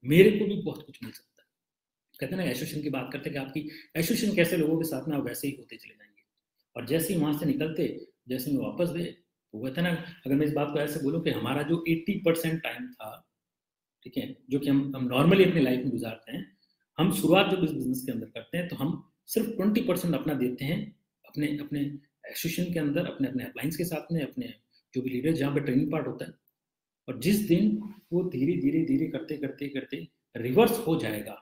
मेरे को भी बहुत कुछ मिल सकता है। कहते हैं ना, एसोसिएशन की बात करते हैं कि आपकी एसोसिएशन कैसे लोगों के साथ में, आप वैसे ही होते चले जाएंगे। और जैसे ही वहां से निकलते, जैसे में वापस गए, तो कहते हैं ना, अगर मैं इस बात को ऐसे बोलूँ कि हमारा जो 80% टाइम था, ठीक है, जो कि हम नॉर्मली अपनी लाइफ में गुजारते हैं, हम शुरुआत जब इस बिजनेस के अंदर करते हैं तो हम सिर्फ 20% अपना देते हैं अपने अपने एसोसिएशन के अंदर, अपने अपने अप्लाइंस के साथ में, अपने जो भी लीडर जहाँ पे ट्रेनिंग पार्ट होता है। और जिस दिन वो धीरे धीरे धीरे करते करते करते रिवर्स हो जाएगा,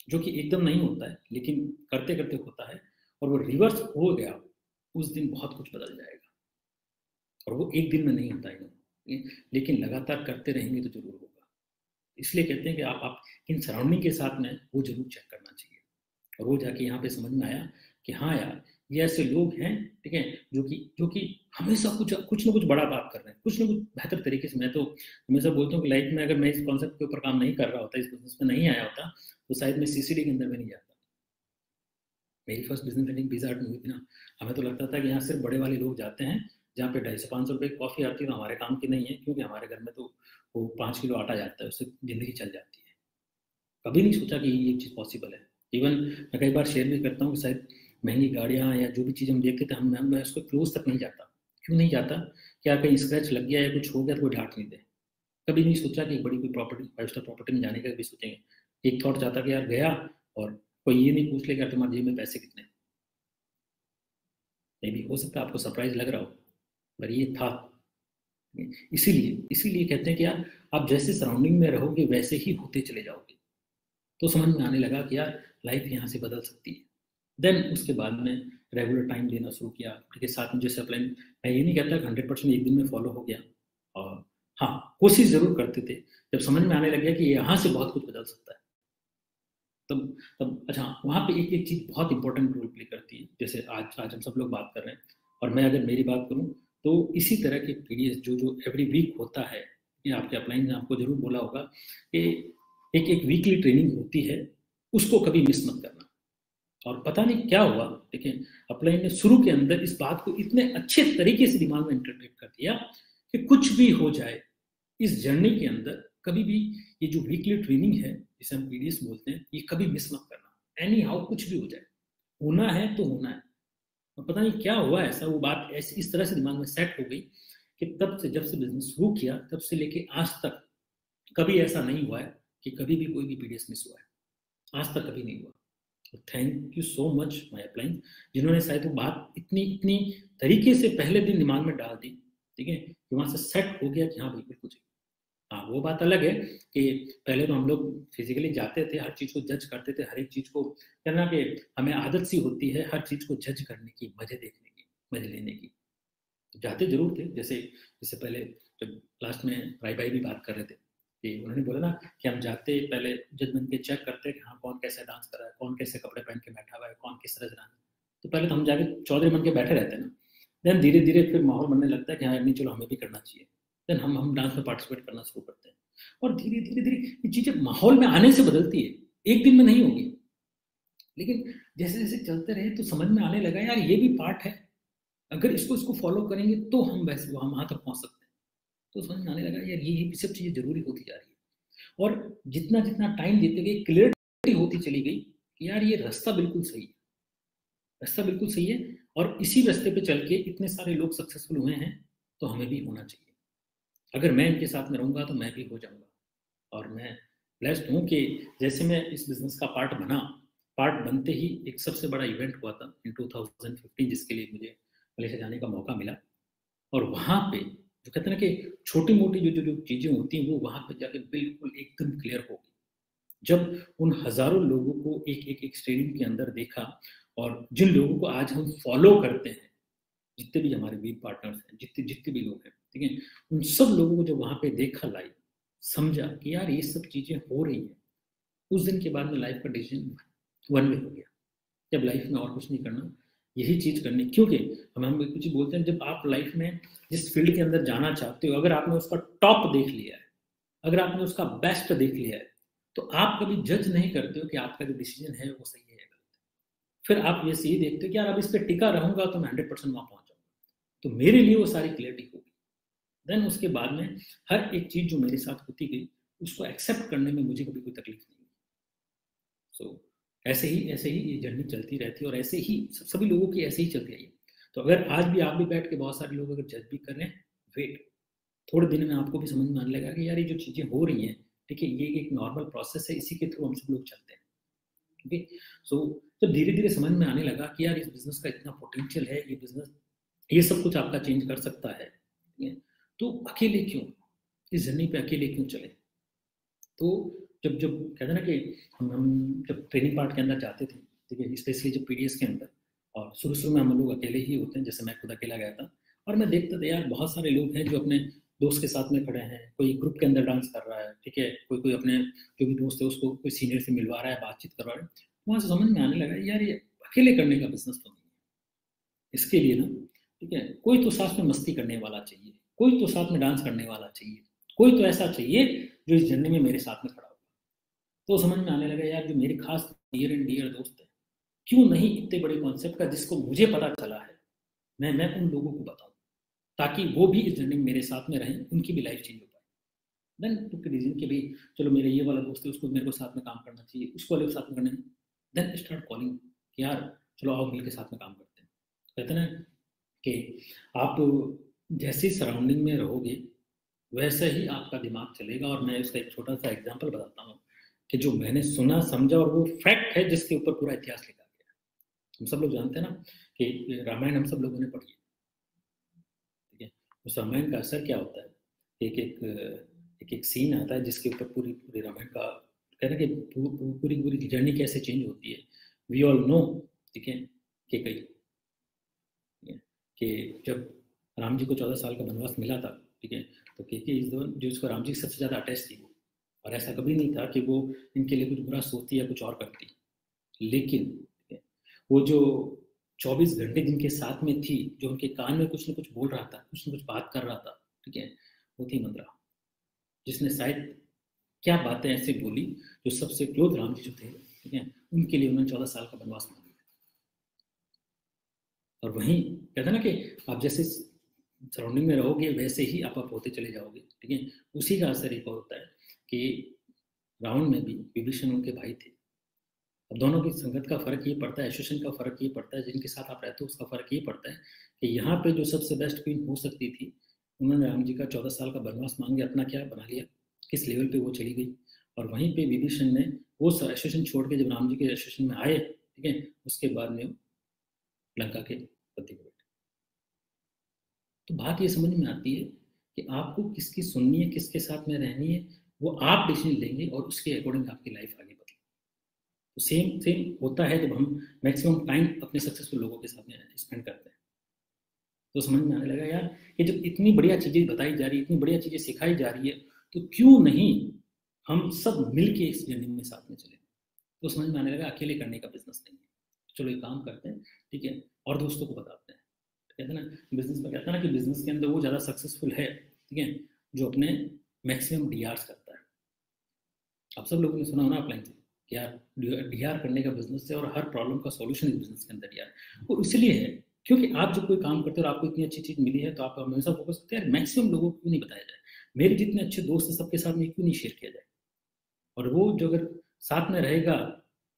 जो कि एकदम नहीं होता है लेकिन करते करते होता है, और वो रिवर्स हो गया, उस दिन बहुत कुछ बदल जाएगा। और वो एक दिन में नहीं होता है, लेकिन लगातार करते रहेंगे तो जरूर होगा। इसलिए कहते हैं कि आप इन सराउंडिंग के साथ में वो जरूर चेक करना चाहिए। और वो जाके यहाँ पे समझ में आया कि हाँ यार, ये ऐसे लोग हैं, ठीक है, जो कि हमेशा कुछ कुछ ना कुछ बड़ा बात कर रहे हैं, कुछ ना कुछ बेहतर तरीके से। मैं तो हमेशा बोलता हूँ कि लाइफ में अगर मैं इस कॉन्सेप्ट के ऊपर काम नहीं कर रहा होता, इस बिजनेस में नहीं आया होता, तो शायद मैं सीसीडी के अंदर में नहीं जाता। मेरी फर्स्ट बिजनेस ट्रेनिंग पिज़्ज़ा हट में हुई थी ना, हमें तो लगता था कि यहाँ सिर्फ बड़े वाले लोग जाते हैं, जहाँ पे 250-500 रुपये की कॉफ़ी आती है, तो हमारे काम की नहीं है, क्योंकि हमारे घर में तो वो 5 किलो आटा जाता है, उससे ज़िंदगी चल जाती है। कभी नहीं सोचा कि ये चीज़ पॉसिबल है। इवन मैं कई बार शेयर भी करता हूँ कि शायद महंगी गाड़ियाँ या जो भी चीज़ हम देखते थे, मैं उसको क्लोज तक नहीं जाता। क्यों नहीं जाता? क्या कहीं स्क्रैच लग गया या कुछ हो गया तो कोई डांट नहीं दे। कभी नहीं सोचा कि एक बड़ी कोई प्रॉपर्टी, 5 स्टार प्रॉपर्टी में जाने का भी सोचेंगे। एक थॉट जाता कि यार गया और कोई ये नहीं पूछ लेगा तुम्हारे जेब में पैसे कितने। मे भी हो सकता है आपको सरप्राइज लग रहा हो, पर ये था। इसीलिए इसीलिए कहते हैं कि यार आप जैसे सराउंडिंग में रहोगे वैसे ही होते चले जाओगे। तो समझ में आने लगा कि यार लाइफ यहाँ से बदल सकती है। देन उसके बाद में रेगुलर टाइम देना शुरू किया के साथ में। जैसे अप्लाई, मैं ये नहीं कहता कि 100% एक दिन में फॉलो हो गया, और हाँ कोशिश जरूर करते थे। जब समझ में आने लग गया कि यहाँ से बहुत कुछ बदल सकता है, तब तब अच्छा, वहाँ पे एक एक चीज़ बहुत इंपॉर्टेंट रोल प्ले करती है। जैसे आज आज हम सब लोग बात कर रहे हैं, और मैं अगर मेरी बात करूँ तो इसी तरह के पीडीएस जो जो एवरी वीक होता है, ये आपके अपलाइन ने आपको जरूर बोला होगा कि एक एक वीकली ट्रेनिंग होती है, उसको कभी मिस मत करना। और पता नहीं क्या हुआ, लेकिन अपलाइन ने शुरू के अंदर इस बात को इतने अच्छे तरीके से दिमाग में इंटरप्रेट कर दिया कि कुछ भी हो जाए इस जर्नी के अंदर, कभी भी ये जो वीकली ट्रेनिंग है जिसे हम पीडीएस बोलते हैं, ये कभी मिस मत करना। एनी हाउ कुछ भी हो जाए, होना है तो होना है। और पता नहीं क्या हुआ ऐसा, वो बात ऐसी इस तरह से दिमाग में सेट हो गई कि तब से, जब से बिजनेस शुरू किया, तब से लेके आज तक कभी ऐसा नहीं हुआ है कि कभी भी कोई भी पीडीएस मिस हुआ है। आज तक कभी नहीं हुआ। Thank you so much my upline, जिन्होंने शायद वो बात इतनी इतनी तरीके से पहले दिन दिमाग में डाल दी, ठीक है, कि वहां से सेट हो गया कि हाँ भाई बिल्कुल। हाँ वो बात अलग है कि पहले तो हम लोग फिजिकली जाते थे, हर चीज को जज करते थे, हर एक चीज को करना, कि हमें आदत सी होती है हर चीज को जज करने की, मजे देखने की, मजे लेने की। तो जाते जरूर थे। जैसे जैसे पहले जब लास्ट में राय भाई भी बात कर रहे थे कि उन्होंने बोला ना कि हम जाते पहले जज बन के चेक करते कि हाँ कौन कैसे डांस कर रहा है, कौन कैसे कपड़े पहन के बैठा हुआ है, कौन किस तरह से डांस। तो पहले तो हम जाके चौधरी बन के बैठे रहते हैं ना, देन धीरे धीरे फिर माहौल बनने लगता है कि हाँ नहीं चलो हमें भी करना चाहिए। देन हम डांस में पार्टिसिपेट करना शुरू करते हैं, और धीरे धीरे धीरे ये चीजें माहौल में आने से बदलती है, एक दिन में नहीं होगी। लेकिन जैसे जैसे चलते रहे तो समझ में आने लगा यार ये भी पार्ट है, अगर इसको इसको फॉलो करेंगे तो हम वैसे वहां तक पहुंच सकते हैं। तो समझ में आने लगा यार ये सब चीजें जरूरी होती जा रही है। और जितना जितना टाइम देते गए क्लियरिटी होती चली गई कि यार ये रास्ता बिल्कुल सही है, रास्ता बिल्कुल सही है, और इसी रास्ते पे चल के इतने सारे लोग सक्सेसफुल हुए हैं, तो हमें भी होना चाहिए। अगर मैं इनके साथ में रहूंगा तो मैं भी हो जाऊंगा। और मैं ब्लेस्ड हूँ कि जैसे मैं इस बिजनेस का पार्ट बना, पार्ट बनते ही एक सबसे बड़ा इवेंट हुआ था इन 2015, जिसके लिए मुझे मलेशिया जाने का मौका मिला। और वहां पे जो कहते हैं ना कि छोटी मोटी जो जो जो चीजें होती हैं वो वहां पे जाके बिल्कुल एकदम क्लियर हो गई। जब उन हजारों लोगों को एक एक एक स्टेडियम के अंदर देखा, और जिन लोगों को आज हम फॉलो करते हैं, जितने भी हमारे वीक पार्टनर्स हैं, जितने जितने भी लोग हैं, ठीक है। उन सब लोगों को जब वहां पे देखा लाइव, समझा कि यार ये सब चीजें हो रही है, उस दिन के बाद में लाइफ का डिसीजन वन वे हो गया। जब लाइफ में और कुछ नहीं करना, यही चीज करनी। क्योंकि हम कुछ ही बोलते हैं, जब आप लाइफ में जिस फील्ड के अंदर जाना चाहते हो, अगर आपने उसका टॉप देख लिया है, अगर आपने उसका बेस्ट देख लिया है, तो आप कभी जज नहीं करते हो कि आपका जो डिसीजन है वो सही है या गलत। फिर आप ये सही देखते हो कि यार अब इस पर टिका रहूंगा तो मैं 100% वहां पहुंच जाऊंगा। तो मेरे लिए वो सारी क्लियरिटी होगी। देन उसके बाद में हर एक चीज जो मेरे साथ होती गई, उसको एक्सेप्ट करने में मुझे कभी कोई तकलीफ नहीं हुई। सो ऐसे ही ये जर्नी चलती रहती है, और ऐसे ही सभी लोगों की ऐसे ही चलती है। तो अगर आज भी आप भी बैठ के बहुत सारे लोग अगर जज भी कर रहे हैं, वेट, थोड़े दिन में आपको भी समझ में आने लगा कि यार ये जो चीजें हो रही हैं, ठीक है, ये एक नॉर्मल प्रोसेस है, इसी के थ्रू हम सब लोग चलते हैं। ओके। सो जब धीरे धीरे समझ में आने लगा कि यार इस बिजनेस का इतना पोटेंशियल है, ये बिजनेस ये सब कुछ आपका चेंज कर सकता है, ठीक है, तो अकेले क्यों, इस जर्नी पे अकेले क्यों चले। तो जब जब कहते हैं ना कि हम जब ट्रेनिंग पार्ट के अंदर जाते थे, ठीक है, स्पेशली जब पीडीएस के अंदर, और शुरू शुरू में हम लोग अकेले ही होते हैं, जैसे मैं खुद अकेला गया था, और मैं देखता था यार बहुत सारे लोग हैं जो अपने दोस्त के साथ में खड़े हैं, कोई ग्रुप के अंदर डांस कर रहा है, ठीक है, कोई कोई अपने जो भी दोस्त है उसको कोई सीनियर से मिलवा रहा है, बातचीत करवा रहा है। वहाँ से समझ में आने लगा यार ये अकेले करने का बिजनेस तो नहीं है। इसके लिए ना, ठीक है, कोई तो साथ में मस्ती करने वाला चाहिए, कोई तो साथ में डांस करने वाला चाहिए, कोई तो ऐसा चाहिए जो इस जर्नी में मेरे साथ में खड़ा हो। तो समझ में आने लगा यार जो मेरे खास डियर एंड डियर दोस्त है, क्यों नहीं इतने बड़े कॉन्सेप्ट का जिसको मुझे पता चला है, मैं उन लोगों को बताऊं, ताकि वो भी इस जर्नी में मेरे साथ में रहें, उनकी भी लाइफ चेंज हो पाए। देन टू रीजन के भी, चलो मेरे ये वाला दोस्त है, उसको मेरे को साथ में काम करना चाहिए, उसको वाले साथ में करना है। देन स्टार्ट कॉलिंग कि यार चलो आओ मिल के साथ में काम करते हैं। कहते हैं ना कि आप जैसी सराउंडिंग में रहोगे वैसे ही आपका दिमाग चलेगा। और मैं उसका एक छोटा सा एग्जांपल बताता हूँ कि जो मैंने सुना समझा, और वो फैक्ट है जिसके ऊपर पूरा इतिहास लिखा गया। हम सब लोग जानते हैं ना कि रामायण हम सब लोगों ने पढ़ी है, ठीक है। उस रामायण का असर क्या होता है, एक एक सीन आता है जिसके ऊपर पूरी पूरी रामायण का कहना कि पूरी पूरी जर्नी कैसे चेंज होती है। वी ऑल नो, ठीक है, कि कई कि जब राम जी को 14 साल का वनवास मिला था, ठीक है, तो केके इस दौरान जो उसको राम जी से सबसे ज़्यादा अटैच थी वो, और ऐसा कभी नहीं था कि वो इनके लिए कुछ बुरा सोचती या कुछ और करती। लेकिन वो जो 24 घंटे जिनके साथ में थी, जो उनके कान में कुछ न कुछ बोल रहा था, कुछ न कुछ बात कर रहा था, ठीक है, वो थी मंद्रा, जिसने शायद क्या बातें ऐसे बोली जो सबसे क्लोज राम जी जो थे, ठीक है, उनके लिए उन्होंने 14 साल का वनवास मांगा। और वहीं कहते हैं ना कि आप जैसे सराउंडिंग में रहोगे वैसे ही आप होते चले जाओगे, ठीक है। उसी का असर एक और होता है कि रावण में भी विभीषण उनके भाई थे। अब दोनों की संगत का फर्क ये पड़ता है, एसोसिएशन का फर्क ये पड़ता है, जिनके साथ आप रहते हो उसका फर्क ये पड़ता है कि यहाँ पे जो सबसे बेस्ट क्वीन हो सकती थी, उन्होंने राम जी का 14 साल का वनवास मांग के अपना क्या बना लिया, किस लेवल पे वो चली गई। और वहीं पे विभीषण ने वो एसोसिएशन छोड़ के जब राम जी के एसोसिएशन में आए, ठीक है, उसके बाद में लंका के पति को। तो बात ये समझ में आती है कि आपको किसकी सुननी है, किसके साथ में रहनी है, वो आप डिसीजन लेंगे और उसके अकॉर्डिंग आपकी लाइफ आगे बढ़ेगी। तो सेम सेम होता है जब हम मैक्सिमम टाइम अपने सक्सेसफुल लोगों के साथ में स्पेंड करते हैं। तो समझ में आने लगा यार कि जब इतनी बढ़िया चीजें बताई जा रही है, इतनी बढ़िया चीजें सिखाई जा रही है, तो क्यों नहीं हम सब मिल के इस जर्नी में साथ में चले। तो समझ में आने लगा अकेले करने का बिजनेस नहीं है, चलो एक काम करते हैं, ठीक है, और दोस्तों को बताते हैं। कहते हैं ना बिजनेस में, कहते हैं ना कि बिजनेस के अंदर वो ज़्यादा सक्सेसफुल है, ठीक है, जो अपने मैक्सिमम डीआर्स करता है। आप सब लोगों ने सुना होना अपलाइन से कि यार डीआर करने का बिजनेस है, और हर प्रॉब्लम का सॉल्यूशन इस बिजनेस के अंदर डीआर। वो इसलिए है क्योंकि आप जब कोई काम करते हो और आपको इतनी अच्छी चीज़ मिली है, तो आप हमेशा फोकस करते हैं मैक्सिमम लोगों को क्यों नहीं बताया जाए, मेरे जितने अच्छे दोस्त हैं सबके साथ में क्यों नहीं शेयर किया जाए। और वो जो अगर साथ में रहेगा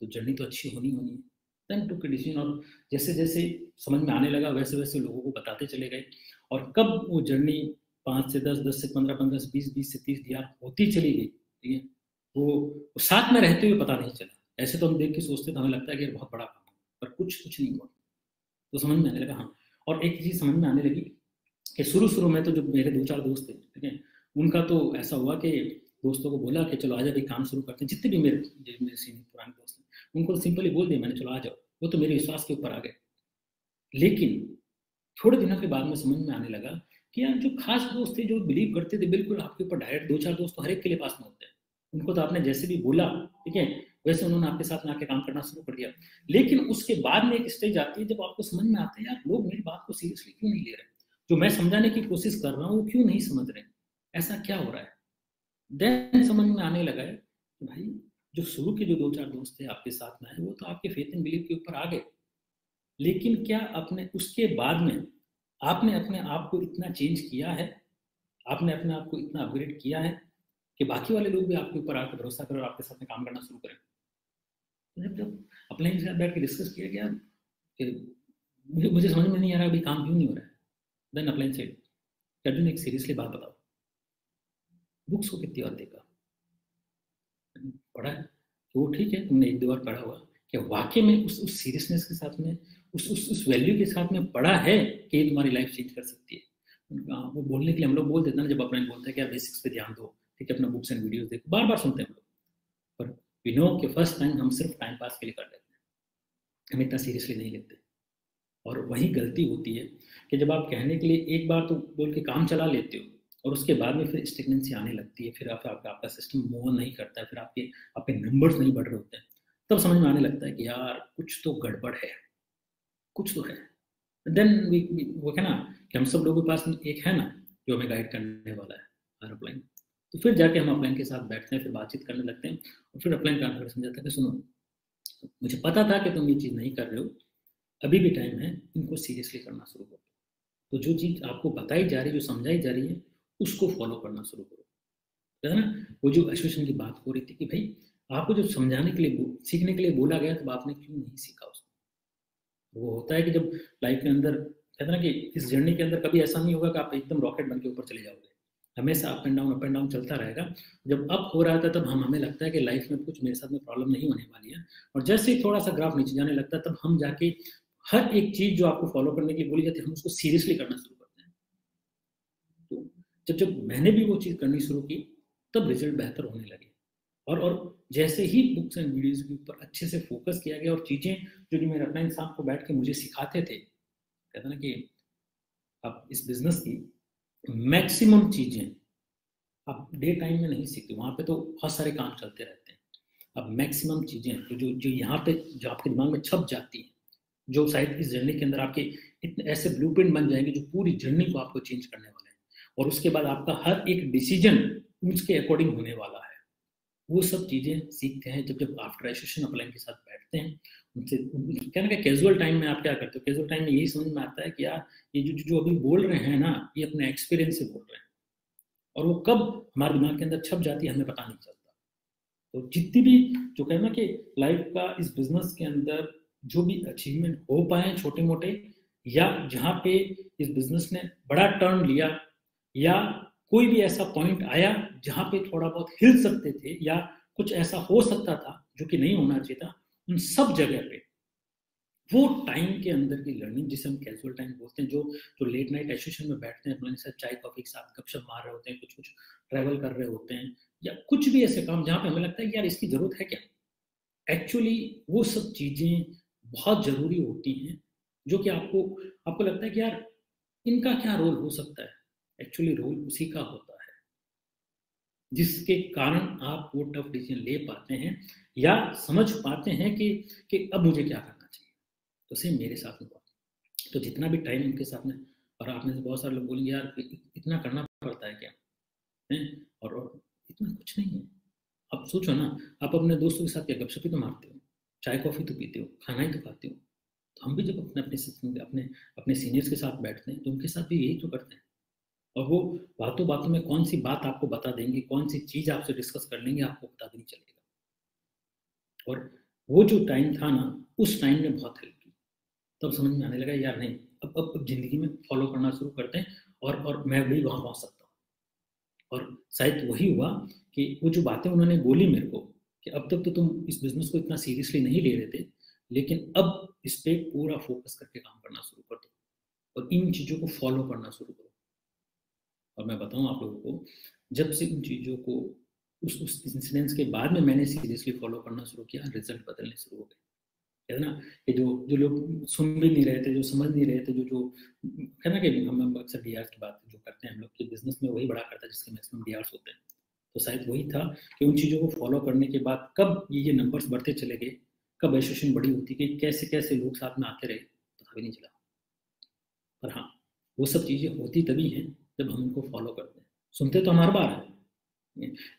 तो जर्नी तो अच्छी होनी होनी है। देन टू डिसीजन, और जैसे जैसे समझ में आने लगा वैसे वैसे लोगों को बताते चले गए। और कब वो जर्नी 5 से 10, 10 से 15, 15 से 20, 20 से 30 दिया होती चली गई, ठीक है, वो साथ में रहते हुए पता नहीं चला। ऐसे तो हम देख के सोचते तो हमें लगता है कि बहुत बड़ा काम है, पर कुछ कुछ नहीं हुआ। तो समझ में आने लगा। हाँ, और एक चीज़ समझ में आने लगी कि शुरू शुरू में तो जो मेरे 2-4 दोस्त थे, ठीक है, उनका तो ऐसा हुआ कि दोस्तों को बोला कि चलो आज अभी काम शुरू करते हैं, जितने भी मेरे सीनियर पुराने दोस्त हैं उनको सिंपली बोल दिया मैंने, चलो आ जाओ। वो तो मेरे विश्वास के ऊपर आ गए। लेकिन थोड़े दिनों के बाद में समझ में आने लगा कि यार जो खास दोस्त थे, जो बिलीव करते थे बिल्कुल आपके ऊपर डायरेक्ट, दो चार दोस्त तो हर एक के लिए पास में होते हैं, उनको तो आपने जैसे भी बोला, ठीक है, वैसे उन्होंने आपके साथ में आके काम करना शुरू कर दिया। लेकिन उसके बाद में एक स्टेज आती है जब आपको समझ में आता है यार लोग मेरी बात को सीरियसली क्यों नहीं ले रहे, जो मैं समझाने की कोशिश कर रहा हूँ क्यों नहीं समझ रहे, ऐसा क्या हो रहा है। देन समझ में आने लगा है कि भाई जो शुरू के जो दो चार दोस्त थे आपके साथ में आए, वो तो आपके फेथ एंड बिलीफ के ऊपर आ गए, लेकिन क्या आपने उसके बाद में आपने अपने आप को इतना चेंज किया है, आपने अपने आप को इतना अपग्रेड किया है कि बाकी वाले लोग भी आपके ऊपर आकर भरोसा करें और आपके साथ में काम करना शुरू करें। तो जब अपने के साथ बैठ के डिस्कस किया गया कि मुझे मुझे समझ में नहीं आ रहा अभी काम क्यों नहीं हो रहा है, देन अपलाइन सेड कि अर्जुन एक सीरियसली बात बताओ, बुक्स को कितनी बार देखा, पढ़ा है, तो वो ठीक है तुमने एक दो बार पढ़ा हुआ, क्या वाकई में उस सीरियसनेस के साथ में उस वैल्यू के साथ में पढ़ा है कि ये तुम्हारी लाइफ चेंज कर सकती है। वो बोलने के लिए हम लोग बोल देते हैं ना, जब अपना बोलते हैं कि यार बेसिक्स पे ध्यान दो, ठीक है, अपना बुक्स एंड वीडियोस देखो, बार बार सुनते हैं हम लोग, पर वी नो कि फर्स्ट टाइम हम सिर्फ टाइम पास के लिए कर लेते हैं, हम इतना सीरियसली नहीं लेते। और वही गलती होती है कि जब आप कहने के लिए एक बार तो बोल के काम चला लेते हो और उसके बाद में फिर स्टेगनेंसी आने लगती है, फिर आपका सिस्टम मूव नहीं करता है, फिर आपके आपके नंबर्स नहीं बढ़ रहे होते हैं, तब समझ में आने लगता है कि यार कुछ तो गड़बड़ है, कुछ तो है। देन वो क्या ना कि हम सब लोगों के पास एक है ना जो हमें गाइड करने वाला है, हर अपलाइन। तो फिर जाके हम अपलाइन के साथ बैठते हैं, फिर बातचीत करने लगते हैं, और फिर अपलाइन कॉन्फ्रेंस समझाता है कि सुनो, मुझे पता था कि तुम ये चीज़ नहीं कर रहे हो, अभी भी टाइम है, इनको सीरियसली करना शुरू करो। तो जो चीज़ आपको बताई जा रही है, जो समझाई जा रही है, उसको फॉलो करना शुरू करो, है ना। वो जो एसोसिएशन की बात हो रही थी कि भाई आपको जो समझाने के लिए सीखने के लिए बोला गया, तो आपने क्यों नहीं सीखा उसको। वो होता है कि जब लाइफ के अंदर कहते हैं ना कि इस जर्नी के अंदर कभी ऐसा नहीं होगा कि आप एकदम रॉकेट बन के ऊपर चले जाओगे, हमेशा अप एंड डाउन चलता रहेगा। जब अप हो रहा था तब हमें लगता है कि लाइफ में कुछ मेरे साथ में प्रॉब्लम नहीं होने वाली है, और जैसे ही थोड़ा सा ग्राफ नीचे जाने लगता है तब हम जाके हर एक चीज जो आपको फॉलो करने के लिए बोली जाती है हम उसको सीरियसली करना शुरू करते हैं। तो जब जब मैंने भी वो चीज़ करनी शुरू की तब रिजल्ट बेहतर होने लगे। और जैसे ही बुक्स एंड वीडियोज के ऊपर अच्छे से फोकस किया गया और चीज़ें जो मेरे अपना इंसान को बैठ के मुझे सिखाते थे, कहते ना कि आप इस बिजनेस की मैक्सिमम चीज़ें आप डे टाइम में नहीं सीखते, वहाँ पे तो बहुत सारे काम चलते रहते हैं। अब मैक्सिमम चीज़ें जो जो यहाँ पे जो आपके दिमाग में छप जाती है, जो शायद इस जर्नी के अंदर आपके इतने ऐसे ब्लूप्रिंट बन जाएंगे जो पूरी जर्नी को आपको चेंज करने वाले हैं, और उसके बाद आपका हर एक डिसीजन उसके अकॉर्डिंग होने वाला है। वो सब चीज़ें सीखते हैं जब जब आफ्टर एसोसिएशन अपलाइन के साथ बैठते हैं, उनसे क्या ना कैजुअल टाइम में आप क्या करते हो, कैजुअल टाइम में यही समझ में आता है कि यार ये जो अभी बोल रहे हैं ना, ये अपने एक्सपीरियंस से बोल रहे हैं, और वो कब हमारे दिमाग के अंदर छप जाती है हमें पता नहीं चलता। तो जितनी भी जो कहना कि लाइफ का इस बिजनेस के अंदर जो भी अचीवमेंट हो पाए छोटे मोटे, या जहाँ पे इस बिजनेस ने बड़ा टर्न लिया, या कोई भी ऐसा पॉइंट आया जहाँ पे थोड़ा बहुत हिल सकते थे या कुछ ऐसा हो सकता था जो कि नहीं होना चाहिए था, उन सब जगह पे वो टाइम के अंदर की लर्निंग जिसे हम कैजुअल टाइम बोलते हैं, जो जो लेट नाइट एसोसिएशन में बैठते हैं अपने साथ चाय कॉफी के साथ गपशप मार रहे होते हैं, कुछ कुछ ट्रैवल कर रहे होते हैं, या कुछ भी ऐसे काम जहाँ पे हमें लगता है कि यार इसकी जरूरत है क्या, एक्चुअली वो सब चीजें बहुत जरूरी होती हैं, जो कि आपको आपको लगता है कि यार इनका क्या रोल हो सकता है, एक्चुअली रोल उसी का होता है जिसके कारण आप वो टफ डिसीजन ले पाते हैं या समझ पाते हैं कि अब मुझे क्या करना चाहिए। तो सेम मेरे साथ में हुआ। तो जितना भी टाइम उनके साथ में, और आप में से बहुत सारे लोग बोलेंगे यार इतना करना पड़ता है क्या है, और इतना कुछ नहीं है। आप सोचो ना, आप अपने दोस्तों के साथ क्या गपशप ही तो मारते हो, चाय कॉफी तो पीते हो, खाना ही तो खाते हो। तो हम भी जब अपने अपने अपने अपने सीनियर्स के साथ बैठते हैं तो उनके साथ भी यही तो करते हैं, और वो बातों बातों में कौन सी बात आपको बता देंगे, कौन सी चीज आपसे डिस्कस कर लेंगे, आपको पता भी नहीं चलेगा। और वो जो टाइम था ना, उस टाइम ने बहुत हेल्प की। तब समझ में आने लगा यार नहीं, अब जिंदगी में फॉलो करना शुरू करते हैं, और मैं भी वहां पहुंच सकता हूँ। और शायद वही हुआ कि वो जो बातें उन्होंने बोली मेरे को कि अब तक तो तुम इस बिजनेस को इतना सीरियसली नहीं ले रहे थे, लेकिन अब इस पे पूरा फोकस करके काम करना शुरू कर दो और इन चीजों को फॉलो करना शुरू करो। और मैं बताऊं आप लोगों को, जब से उन चीज़ों को उस इंसिडेंस के बाद में मैंने सीरियसली फॉलो करना शुरू किया, रिजल्ट बदलने शुरू हो गए। है ना, कि जो जो लोग सुन भी नहीं रहे थे, जो समझ नहीं रहे थे, जो जो है ना, कि हम अक्सर डीआर की बात जो करते हैं हम लोग कि बिजनेस में वही बड़ा करता है जिसके मैक्सिमम डीआर्स होते हैं। तो शायद वही था कि उन चीज़ों को फॉलो करने के बाद कब ये नंबर्स बढ़ते चले गए, कब एसोसिएशन बड़ी होती गई, कैसे कैसे लोग साथ में आते रहे, पता भी नहीं चला। पर हाँ, वो सब चीज़ें होती तभी हैं जब हम उनको फॉलो करते हैं। सुनते तो हम हर बार हैं,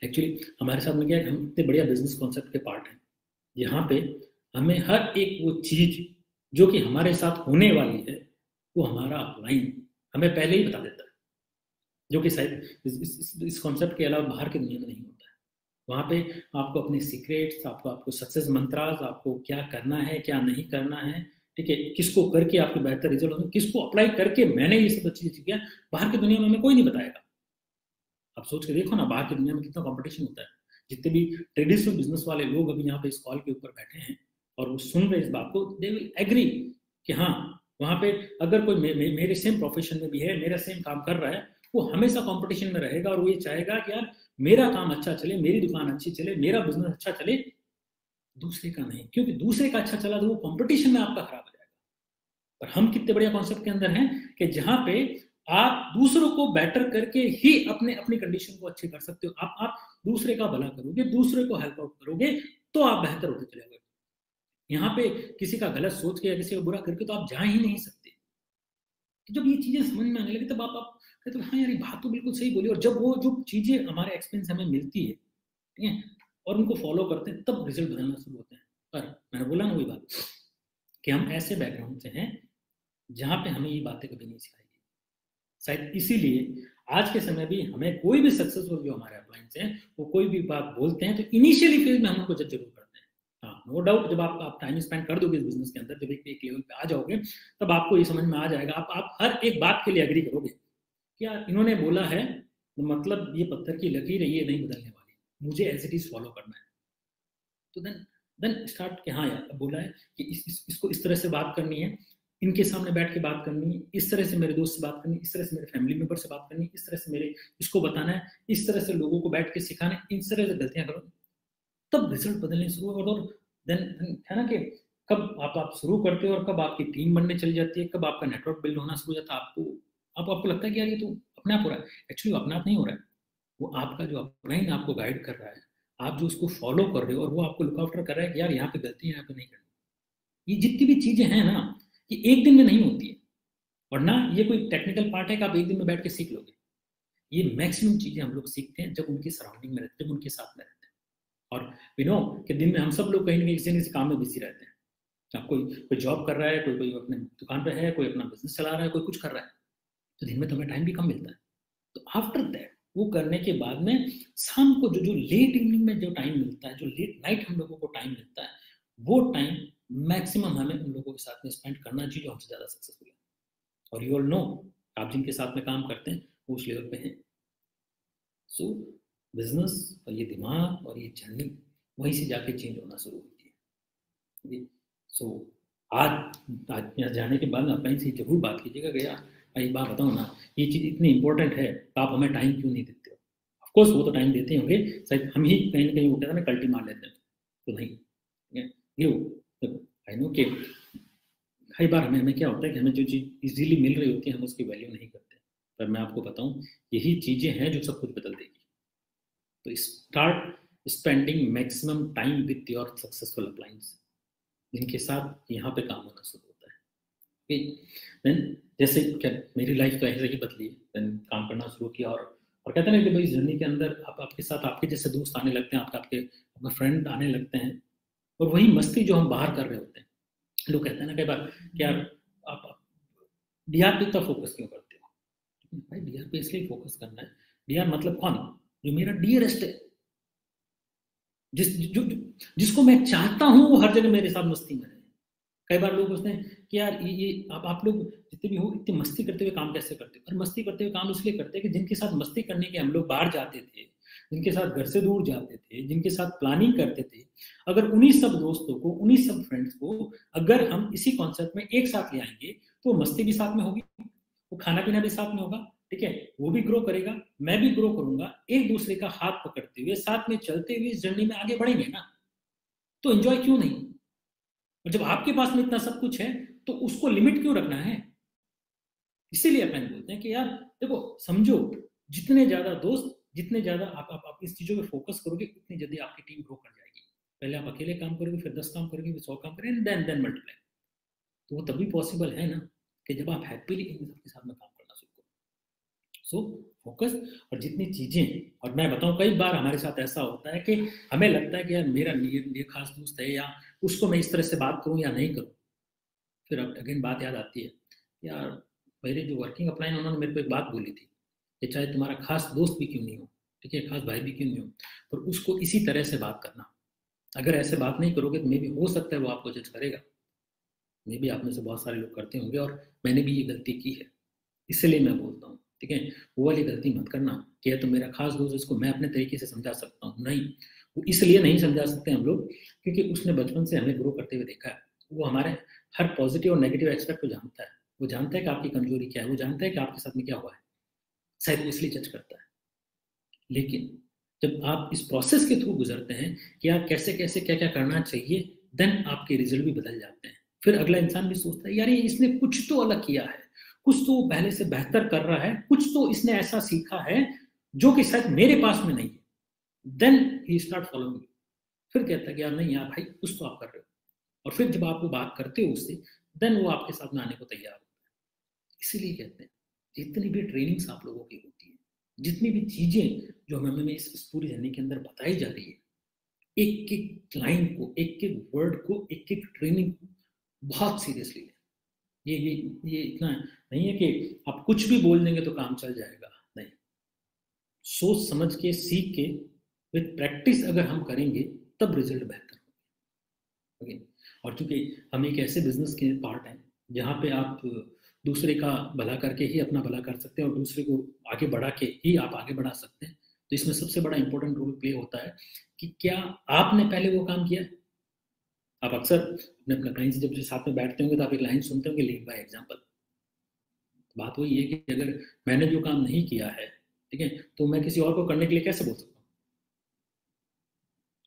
एक्चुअली हमारे साथ में क्या है, हम इतने बढ़िया बिजनेस कॉन्सेप्ट के पार्ट हैं यहाँ पे हमें हर एक वो चीज जो कि हमारे साथ होने वाली है वो हमारा अपलाइन हमें पहले ही बता देता है, जो कि शायद इस कॉन्सेप्ट के अलावा बाहर की दुनिया में नहीं होता है। वहाँ पे आपको अपने सीक्रेट्स, आपको सक्सेस मंत्रास, आपको क्या करना है क्या नहीं करना है, ठीक है, किसको करके आपके बेहतर रिजल्ट होंगे, किसको अप्लाई करके मैंने ये सब चीजें किया, बाहर की दुनिया में हमें कोई नहीं बताएगा। आप सोच के देखो ना, बाहर की दुनिया में कितना कंपटीशन होता है। जितने भी ट्रेडिशनल बिजनेस वाले लोग अभी यहाँ पे इस कॉल के ऊपर बैठे हैं और वो सुन रहे इस बात को, दे विल एग्री कि हाँ, वहाँ पे अगर कोई मेरे सेम प्रोफेशन में भी है, मेरा सेम काम कर रहा है, वो हमेशा कंपटीशन में रहेगा और वो ये चाहेगा कि यार मेरा काम अच्छा चले, मेरी दुकान अच्छी चले, मेरा बिजनेस अच्छा चले, दूसरे का नहीं, क्योंकि दूसरे का अच्छा चला तो वो कंपटीशन में आपका खराब हो जाएगा। पर हम कितने बढ़िया कॉन्सेप्ट के अंदर हैं कि जहां पे आप दूसरों को बेटर करके ही अपने अपनी कंडीशन को अच्छी कर सकते हो। आप दूसरे का भला करोगे, दूसरे को हेल्प आउट करोगे तो आप बेहतर होते चले। यहाँ पे किसी का गलत सोच के या किसी का बुरा करके तो आप जा ही नहीं सकते। तो जब ये चीजें समझ में आने लगी तब आप कहते हो हाँ यार ये बात तो बिल्कुल सही बोली, और जब वो जो चीजें हमारे एक्सपीरियंस हमें मिलती है, ठीक है, और उनको फॉलो करते हैं तब रिजल्ट बदलना शुरू होते हैं। पर मैंने बोला ना वही बात कि हम ऐसे बैकग्राउंड से हैं जहाँ पे हमें ये बातें कभी नहीं सिखाई गई। शायद इसीलिए आज के समय भी हमें कोई भी सक्सेसफुल जो हमारे अपलाइंस हैं वो कोई भी बात बोलते हैं तो इनिशियली फेज में हम उनको जज जरूर करते हैं। हाँ, नो डाउट जब आप टाइम स्पेंड कर दोगे इस बिजनेस के अंदर, जब एक लेवल पे आ जाओगे तब आपको ये समझ में आ जाएगा, आप हर एक बात के लिए एग्री करोगे कि यार इन्होंने बोला है मतलब ये पत्थर की लकीर है, ये नहीं बदलने वाली, मुझे एज इट इज फॉलो करना है। तो देन स्टार्ट कि हाँ यार, अब बोला है कि इसको इस तरह से बात करनी है, इनके सामने बैठ के बात करनी है, इस तरह से मेरे दोस्त से बात करनी है, इस तरह से मेरे फैमिली मेंबर से बात करनी है, इस तरह से मेरे इसको बताना है, इस तरह से लोगों को बैठ के सिखाना है, इस तरह से गलतियां करो, तब रिजल्ट बदलने शुरू हो। और देन है ना कि कब आप शुरू करते हो और कब आपकी टीम बनने चली जाती है, कब आपका नेटवर्क बिल्ड होना शुरू हो जाता है, आपको लगता है कि यार ये तो अपने आप हो रहा है। एक्चुअली अपने आप नहीं हो रहा है, वो आपका जो अपलाइन आपको गाइड कर रहा है, आप जो उसको फॉलो कर रहे हो और वो आपको लुक आफ्टर कर रहा है कि यार यहाँ पे गलती है, यहाँ पे नहीं करनी। ये जितनी भी चीजें हैं ना, ये एक दिन में नहीं होती है, वरना ये कोई टेक्निकल पार्ट है कि आप एक दिन में बैठ के सीख लोगे। ये मैक्सिमम चीजें हम लोग सीखते हैं जब उनकी सराउंडिंग में रहते हैं, जब उनके साथ में रहते हैं। और वी नो कि दिन में हम सब लोग कहीं ना कहीं किसी न किसी काम में बिजी रहते हैं। अब कोई जॉब कर रहा है, कोई अपने दुकान पे है, कोई अपना बिजनेस चला रहा है, कोई कुछ कर रहा है, तो दिन में तो हमें टाइम भी कम मिलता है। तो आफ्टर दैट वो करने के बाद में शाम को जो लेट इवनिंग में जो टाइम मिलता है, जो लेट नाइट हम लोगों को टाइम मिलता है, वो टाइम मैक्सिमम हमें उन लोगों के साथ में स्पेंड करना चाहिए जो हमसे ज्यादा सक्सेसफुल है। और यू ऑल नो, आप जिनके साथ में काम करते हैं वो उस लेवल पे हैं। सो बिजनेस और ये दिमाग और ये जर्नी वहीं से जाके चेंज होना शुरू होती है। सो आज यहाँ जाने के बाद अपने से जरूर बात कीजिएगा कि यार एक बात बताओ ना, ये चीज़ इतनी इंपॉर्टेंट है तो आप हमें टाइम क्यों नहीं देते हो। ऑफकोर्स वो तो टाइम देते होंगे, शायद हम ही कहीं ना कहीं वो कहते हैं ना कल्टी मार लेते हैं, तो नहीं ये आई नो कि कई बार हमें क्या होता है कि हमें जो चीज़ इजीली मिल रही होती है हम उसकी वैल्यू नहीं करते। पर मैं आपको बताऊं, यही चीज़ें हैं जो सब कुछ बदल देगी। तो start spending maximum time with your successful uplines, जिनके साथ यहाँ पे काम होना शुरू होता है। देन जैसे क्या मेरी लाइफ तो ऐसे ही बदली, देन काम करना शुरू किया और कहते हैं ना कि भाई जर्नी के अंदर आपके साथ आपके जैसे दोस्त आने लगते हैं, आपके फ्रेंड आने लगते हैं, और वही मस्ती जो हम बाहर कर रहे होते हैं। लोग कहते हैं ना कई बार कि यार आप डीआर पे इतना फोकस क्यों करते हो। भाई डीआर पे इसलिए फोकस करना है, डीआर मतलब कौन, जो मेरा डियरेस्ट है, जिसको मैं चाहता हूं वो हर जगह मेरे साथ मस्ती में रहे। कई बार लोग पूछते हैं कि यार ये आप लोग जितने भी हो इतनी मस्ती करते हुए काम कैसे करते हो। और मस्ती करते हुए काम इसलिए करते हैं कि जिनके साथ मस्ती करने के हम लोग बाहर जाते थे, जिनके साथ घर से दूर जाते थे, जिनके साथ प्लानिंग करते थे, अगर उन्हीं सब दोस्तों को, उन्हीं सब फ्रेंड्स को अगर हम इसी कॉन्सेप्ट में एक साथ ले आएंगे तो मस्ती भी साथ में होगी, वो खाना पीना भी साथ में होगा, ठीक है, वो भी ग्रो करेगा, मैं भी ग्रो करूंगा, एक दूसरे का हाथ पकड़ते हुए साथ में चलते हुए इस जर्नी में आगे बढ़ेंगे ना, तो एंजॉय क्यों नहीं। और जब आपके पास में इतना सब कुछ है तो उसको लिमिट क्यों रखना है? इसीलिए अपन बोलते हैं कि यार देखो, समझो, जितने ज्यादा दोस्त, जितने ज्यादा आप इस चीजों पे फोकस करोगे, उतनी जल्दी आपकी टीम ग्रो कर जाएगी। पहले आप अकेले काम करोगे, फिर 10 काम करोगे, फिर 100 काम करेंगे, देन मल्टीप्लाई। तो वो तभी पॉसिबल है ना, कि जब आप हैप्पीली इन सबके साथ में काम करना सीखो। So focus. और जितनी चीजें, और मैं बताऊं, कई बार हमारे साथ ऐसा होता है कि हमें लगता है कि यार मेरा ये खास दोस्त है, या उसको मैं इस तरह से बात करूं या नहीं करूं। फिर अब अगेन बात याद आती है, यार मेरे जो वर्किंग अपलाइन, उन्होंने मेरे को एक बात बोली थी कि चाहे तुम्हारा खास दोस्त भी क्यों नहीं हो, ठीक है, खास भाई भी क्यों नहीं हो, पर उसको इसी तरह से बात करना। अगर ऐसे बात नहीं करोगे तो मे भी हो सकता है वो आपको जज करेगा। मे भी आप में से बहुत सारे लोग करते होंगे, और मैंने भी ये गलती की है। इसलिए मैं बोलता हूँ, ठीक है, वो वाली गलती मत करना कि यह तो मेरा खास दोस्त, इसको मैं अपने तरीके से समझा सकता हूँ। नहीं, वो इसलिए नहीं समझा सकते हम लोग, क्योंकि उसने बचपन से हमें ग्रो करते हुए देखा है। वो हमारे हर पॉजिटिव और नेगेटिव एक्सपेक्ट को जानता है। वो जानता है कि आपकी कमजोरी क्या है, वो जानता है कि आपके साथ में क्या हुआ है। शायद वो इसलिए जज करता है। लेकिन जब आप इस प्रोसेस के थ्रू गुजरते हैं कि आप कैसे कैसे क्या क्या करना चाहिए, देन आपके रिजल्ट भी बदल जाते हैं। फिर अगला इंसान भी सोचता है, यार ये इसने कुछ तो अलग किया है, कुछ तो पहले से बेहतर कर रहा है, कुछ तो इसने ऐसा सीखा है जो कि शायद मेरे पास में नहीं है। Then he start following. फिर कहता है कि यार नहीं यार भाई, कुछ तो आप कर रहे हो। और फिर जब आप वो बात करते हो उससे, देन वो आपके साथ में आने को तैयार हो। इसीलिए कहते हैं, जितनी भी ट्रेनिंग्स आप लोगों की होती है, जितनी भी चीजें जो हमें इस पूरी जर्नी के अंदर बताई जा रही है, एक एक लाइन को, एक एक वर्ड को, एक एक ट्रेनिंग को बहुत सीरियसली लें। ये इतना नहीं है कि आप कुछ भी बोल देंगे तो काम चल जाएगा। नहीं, सोच समझ के, सीख के, विद प्रैक्टिस अगर हम करेंगे, तब रिजल्ट बेहतर होगा। और चूंकि हम एक ऐसे बिजनेस के पार्ट हैं जहाँ पे आप दूसरे का भला करके ही अपना भला कर सकते हैं, और दूसरे को आगे बढ़ा के ही आप आगे बढ़ा सकते हैं। तो इसमें सबसे बड़ा इंपॉर्टेंट रोल प्ले होता है कि क्या आपने पहले वो काम किया। आप अक्सर अपने अपने क्लाइंट से जब साथ में बैठते होंगे तो आप एक लाइन सुनते होंगे, लीड बाय एग्जाम्पल। बात वही है कि अगर मैंने जो काम नहीं किया है, ठीक है, तो मैं किसी और को करने के लिए कैसे बोल सकता हूँ?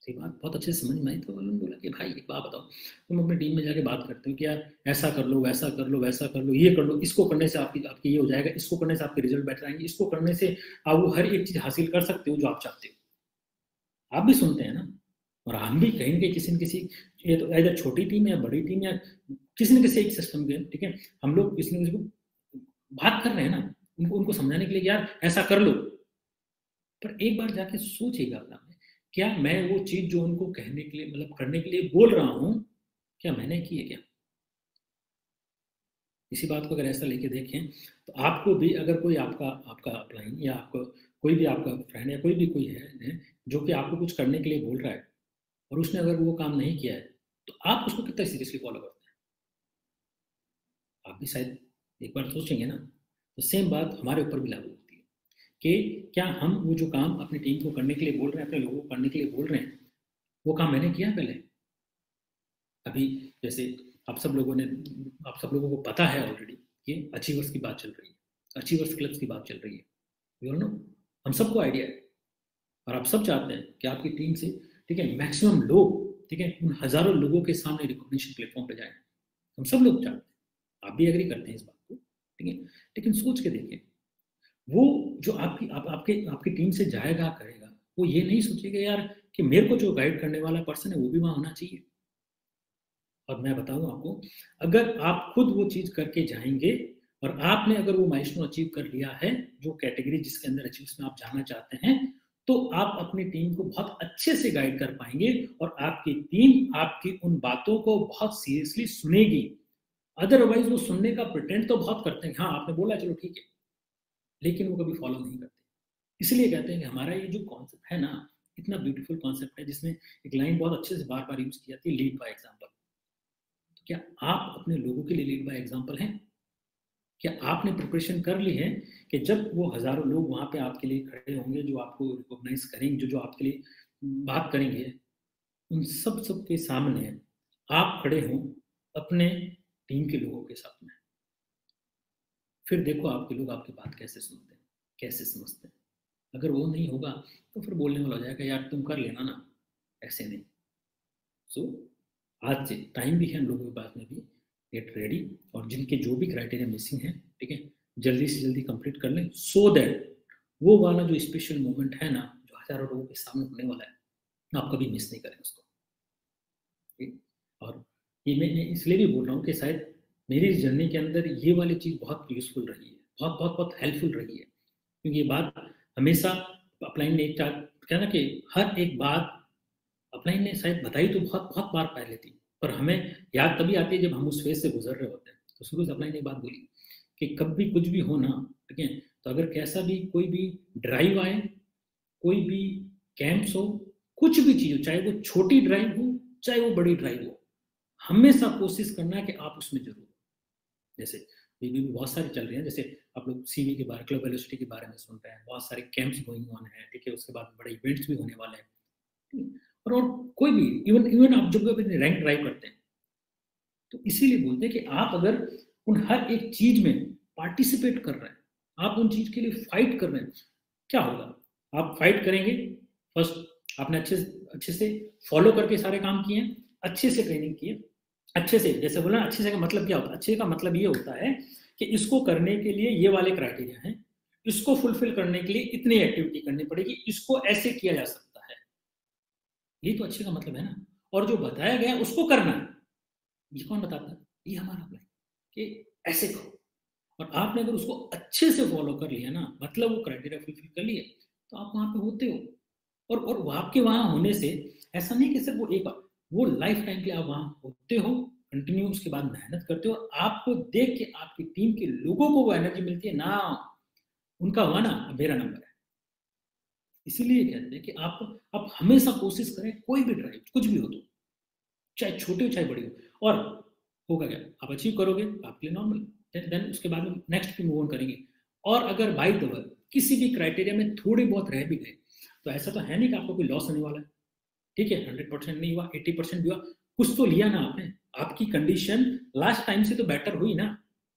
सही बात, बहुत अच्छे से समझ में आई। तो उन्होंने बोला कि भाई एक बात बताओ, तुम अपनी टीम में जाके बात करते हो कि यार ऐसा कर लो, वैसा कर लो, वैसा कर लो, ये कर लो, इसको करने से आपकी आपकी ये हो जाएगा, इसको करने से आपके रिजल्ट बेटर आएंगे, इसको करने से आप वो हर एक चीज हासिल कर सकते हो जो आप चाहते हो। आप भी सुनते हैं ना, और हम भी कहेंगे किसी न किसी, ये तो इधर छोटी टीम या बड़ी टीम या किसी न किसी एक सिस्टम के, ठीक है, हम लोग किसी न किसी को बात कर रहे हैं ना, उनको उनको समझाने के लिए कि यार ऐसा कर लो। पर एक बार जाके सोचिएगा अपना में, क्या मैं वो चीज जो उनको कहने के लिए, मतलब करने के लिए बोल रहा हूँ, क्या मैंने की है क्या? इसी बात को अगर ऐसा लेके देखें, तो आपको भी अगर कोई आपका आपका अपलाइन या आपको कोई भी आपका फ्रेंड या कोई है जो कि आपको कुछ करने के लिए बोल रहा है, और उसने अगर वो काम नहीं किया है, तो आप उसको कितना सीरियसली फॉलो करते हैं? आप भी शायद एक बार सोचेंगे ना। तो सेम बात हमारे ऊपर भी लागू होती है कि क्या हम वो जो काम अपनी टीम को करने के लिए बोल रहे हैं, अपने लोगों को करने के लिए बोल रहे हैं, वो काम मैंने किया पहले। अभी जैसे आप सब लोगों ने, आप सब लोगों को पता है ऑलरेडी, ये अचीवर्स की बात चल रही है, अचीवर्स क्लब्स की बात चल रही है, यू नो, हम सबको आइडिया है। और आप सब चाहते हैं कि आपकी टीम से, ठीक है, मैक्सिमम लोग, ठीक है, उन हजारों लोगों के सामने रिकॉग्निशन प्लेटफॉर्म पे जाए। हम सब लोग चाहते हैं, आप भी एग्री करते हैं इस बात को, ठीक है। लेकिन सोच के देखें, वो जो आपके आपकी टीम से जाएगा करेगा, वो ये नहीं सोचेगा यार कि मेरे को जो गाइड करने वाला पर्सन है वो भी वहां होना चाहिए। और मैं बताऊं आपको, अगर आप खुद वो चीज करके जाएंगे, और आपने अगर वो माइलस्टोन अचीव कर लिया है, जो कैटेगरी जिसके अंदर अचीव में आप जाना चाहते हैं, तो आप अपनी टीम को बहुत अच्छे से गाइड कर पाएंगे, और आपकी टीम आपकी उन बातों को बहुत सीरियसली सुनेगी। अदरवाइज वो सुनने का प्रिटेंड तो बहुत करते हैं, हाँ आपने बोला चलो ठीक है, लेकिन वो कभी फॉलो नहीं करते। इसलिए कहते हैं कि हमारा ये जो कॉन्सेप्ट है ना, इतना ब्यूटीफुल कॉन्सेप्ट है, जिसमें एक लाइन बहुत अच्छे से बार बार यूज की जाती है, लीड बाय एग्जाम्पल। क्या आप अपने लोगों के लिए लीड बाय एग्जाम्पल हैं? क्या आपने प्रिपरेशन कर ली है कि जब वो हजारों लोग वहां पे आपके लिए खड़े होंगे, जो आपको रिकॉग्नाइज करेंगे, जो जो आपके लिए बात करेंगे, उन सब के सामने आप खड़े हों अपने टीम के लोगों के साथ में? फिर देखो आपके लोग आपकी बात कैसे सुनते हैं, कैसे समझते हैं। अगर वो नहीं होगा तो फिर बोलने वाला हो जाएगा, यार तुम कर लेना ना, ऐसे नहीं। सो आज से टाइम भी है हम लोगों के पास में भी, गेट रेडी, और जिनके जो भी क्राइटेरिया मिसिंग है, ठीक है, जल्दी से जल्दी कंप्लीट कर लें, सो दैट वो वाला जो स्पेशल मोमेंट है ना, जो हजारों लोगों के सामने होने वाला है, आप कभी मिस नहीं करें उसको। और ये मैं इसलिए भी बोल रहा हूँ कि शायद मेरी इस जर्नी के अंदर ये वाली चीज़ बहुत यूजफुल रही है, बहुत बहुत बहुत हेल्पफुल रही है, क्योंकि ये बात हमेशा अपलाइन ने एक क्या ना कि हर एक बात अपलाइन ने शायद बताई तो बहुत बहुत बार पहले थी, पर हमें याद तभी आती है जब हम उस फेज से गुजर रहे होते हैं। तो शुरू से अपलाइन ने एक बात बोली कि कभी कुछ भी हो ना, ठीक है, तो अगर कैसा भी कोई भी ड्राइव आए, कोई भी कैंप्स हो, कुछ भी चीज हो, चाहे वो छोटी ड्राइव हो चाहे वो बड़ी ड्राइव हो, हमेशा कोशिश करना है कि आप उसमें जरूर। जैसे भी बहुत सारे चल रहे हैं, जैसे आप लोग सीवी के बारे, क्लब वेलोसिटी के बारे में सुन रहे हैं, बहुत सारे कैंप्स गोइंग ऑन है, ठीक है, उसके बाद बड़े इवेंट्स भी होने वाले हैं, और कोई भी इवन इवन आप जब रैंक ड्राइव करते हैं, तो इसीलिए बोलते हैं कि आप अगर उन हर एक चीज में पार्टिसिपेट कर रहे हैं, आप उन चीज के लिए फाइट कर रहे हैं, क्या होगा, आप फाइट करेंगे, फर्स्ट आपने अच्छे से फॉलो करके सारे काम किए, अच्छे से ट्रेनिंग किए, अच्छे से, जैसे बोला अच्छे से का मतलब क्या होता है, अच्छे का मतलब ये होता है कि इसको करने के लिए ये वाले क्राइटेरिया हैं, इसको फुलफिल करने के लिए इतनी एक्टिविटी करनी पड़ेगी, इसको ऐसे किया जा सकता है, ये तो अच्छे का मतलब है ना। और जो बताया गया उसको करना है, ये कौन बताता है, ये हमारा अप्लाई, कि ऐसे करो, और आपने अगर उसको अच्छे से फॉलो कर लिया ना, मतलब वो क्राइटेरिया फुलफिल कर लिए, तो आप वहां पे होते हो। और आपके वहां होने से ऐसा नहीं कि सिर्फ वो एक बार, वो लाइफ टाइम के आप वहां होते हो कंटिन्यू, उसके बाद मेहनत करते हो, आपको देख के आपकी टीम के लोगों को वो एनर्जी मिलती है ना, उनका हुआ ना, मेरा नंबर है। इसीलिए कहते हैं कि आप हमेशा कोशिश करें, कोई भी ड्राइव कुछ भी हो, तो चाहे छोटी हो चाहे बड़ी हो, और होगा क्या, आप अचीव करोगे आपके लिए नॉर्मल, देन उसके बाद में नेक्स्ट पे मूव ऑन करेंगे। और अगर बाई द वे किसी भी क्राइटेरिया में थोड़े बहुत रह भी गए, तो ऐसा तो है नहीं कि आपको कोई लॉस होने वाला है, ठीक है, 100% नहीं हुआ, 80% भी हुआ, कुछ तो लिया ना आपने, आपकी कंडीशन लास्ट टाइम से तो बेटर हुई ना,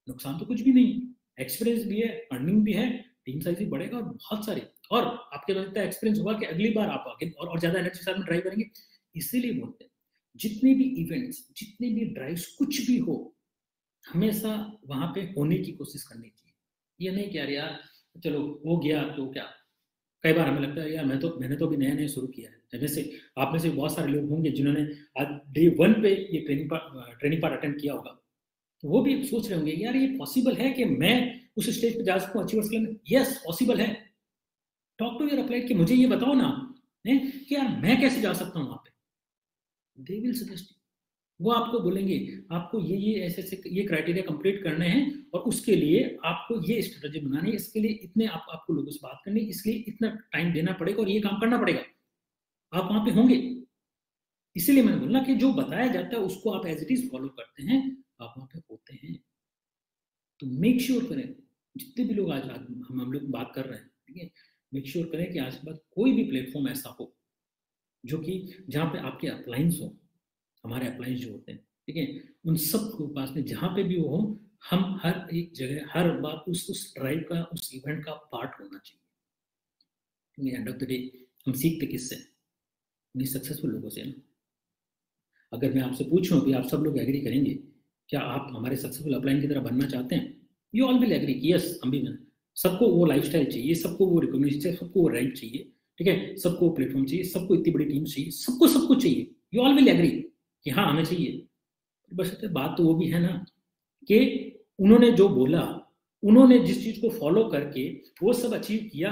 नुकसान तो कुछ भी नहीं, एक्सपीरियंस भी है, अर्निंग भी है, टीम साइज भी बढ़ेगा, और बहुत सारे, और आपके पास इतना एक्सपीरियंस होगा कि अगली बार आप आगे और ज्यादा एनर्जी के साथ में ट्राई करेंगे। इसीलिए बोलते हैं जितने भी इवेंट्स, जितने भी ड्राइव्स, कुछ भी हो, हमेशा वहां पे होने की कोशिश करनी चाहिए। ये नहीं कि यार चलो हो गया तो क्या, कई बार हमें लगता है यार मैंने तो अभी नया नया शुरू किया है, जैसे आप में से बहुत सारे लोग होंगे जिन्होंने आज डे 1 पे ये ट्रेनिंग पार्ट अटेंड किया होगा, तो वो भी सोच रहे होंगे यार ये पॉसिबल है कि मैं उस स्टेज पे जा सकूं अचीवर्स के लिए। यस पॉसिबल है, टॉक टू योर अप्लाइड कि मुझे ये बताओ ना, कि यार मैं कैसे जा सकता हूँ वहां पे, दे विल सजेस्ट, वो आपको बोलेंगे आपको ये ऐसे ऐसे ये क्राइटेरिया कंप्लीट करने हैं, और उसके लिए आपको ये स्ट्रेटेजी बनानी है, इसके लिए इतने आपको लोगों से बात करनी है, इसलिए इतना टाइम देना पड़ेगा और ये काम करना पड़ेगा, आप वहां पे होंगे। इसीलिए मैंने बोला कि जो बताया जाता है उसको आप एज इट इज फॉलो करते हैं, आप वहां पे होते हैं। तो मेक श्योर करें, जितने भी लोग आज हम लोग बात कर रहे हैं, ठीक है, मेक श्योर करें कि आज के बाद कोई भी प्लेटफॉर्म ऐसा हो जो कि जहाँ पे आपके अप्लायंस हो, हमारे अप्लायंस जो होते हैं, ठीक है, उन सब के पास में जहाँ पे भी वो हो, हम हर एक जगह हर बार उस ड्राइव का, उस इवेंट का पार्ट होना चाहिए। एंड ऑफ द डे हम सीखते किससे, उन्हीं सक्सेसफुल लोगों से ना। अगर मैं आपसे पूछूं कि आप सब लोग एग्री करेंगे, क्या आप हमारे सक्सेसफुल अपलाइन की तरह बनना चाहते हैं, यू ऑल विल एग्री कि यस हम भी बने। सबको वो लाइफस्टाइल चाहिए, सबको वो रिकॉग्निशन चाहिए, सबको वो रैंक चाहिए, ठीक है, सबको वो प्लेटफॉर्म चाहिए, सबको इतनी बड़ी टीम चाहिए, सबको सब कुछ चाहिए, यू ऑल विल एग्री कि हाँ हमें चाहिए। बस बात तो वो भी है ना कि उन्होंने जो बोला, उन्होंने जिस चीज को फॉलो करके वो सब अचीव किया,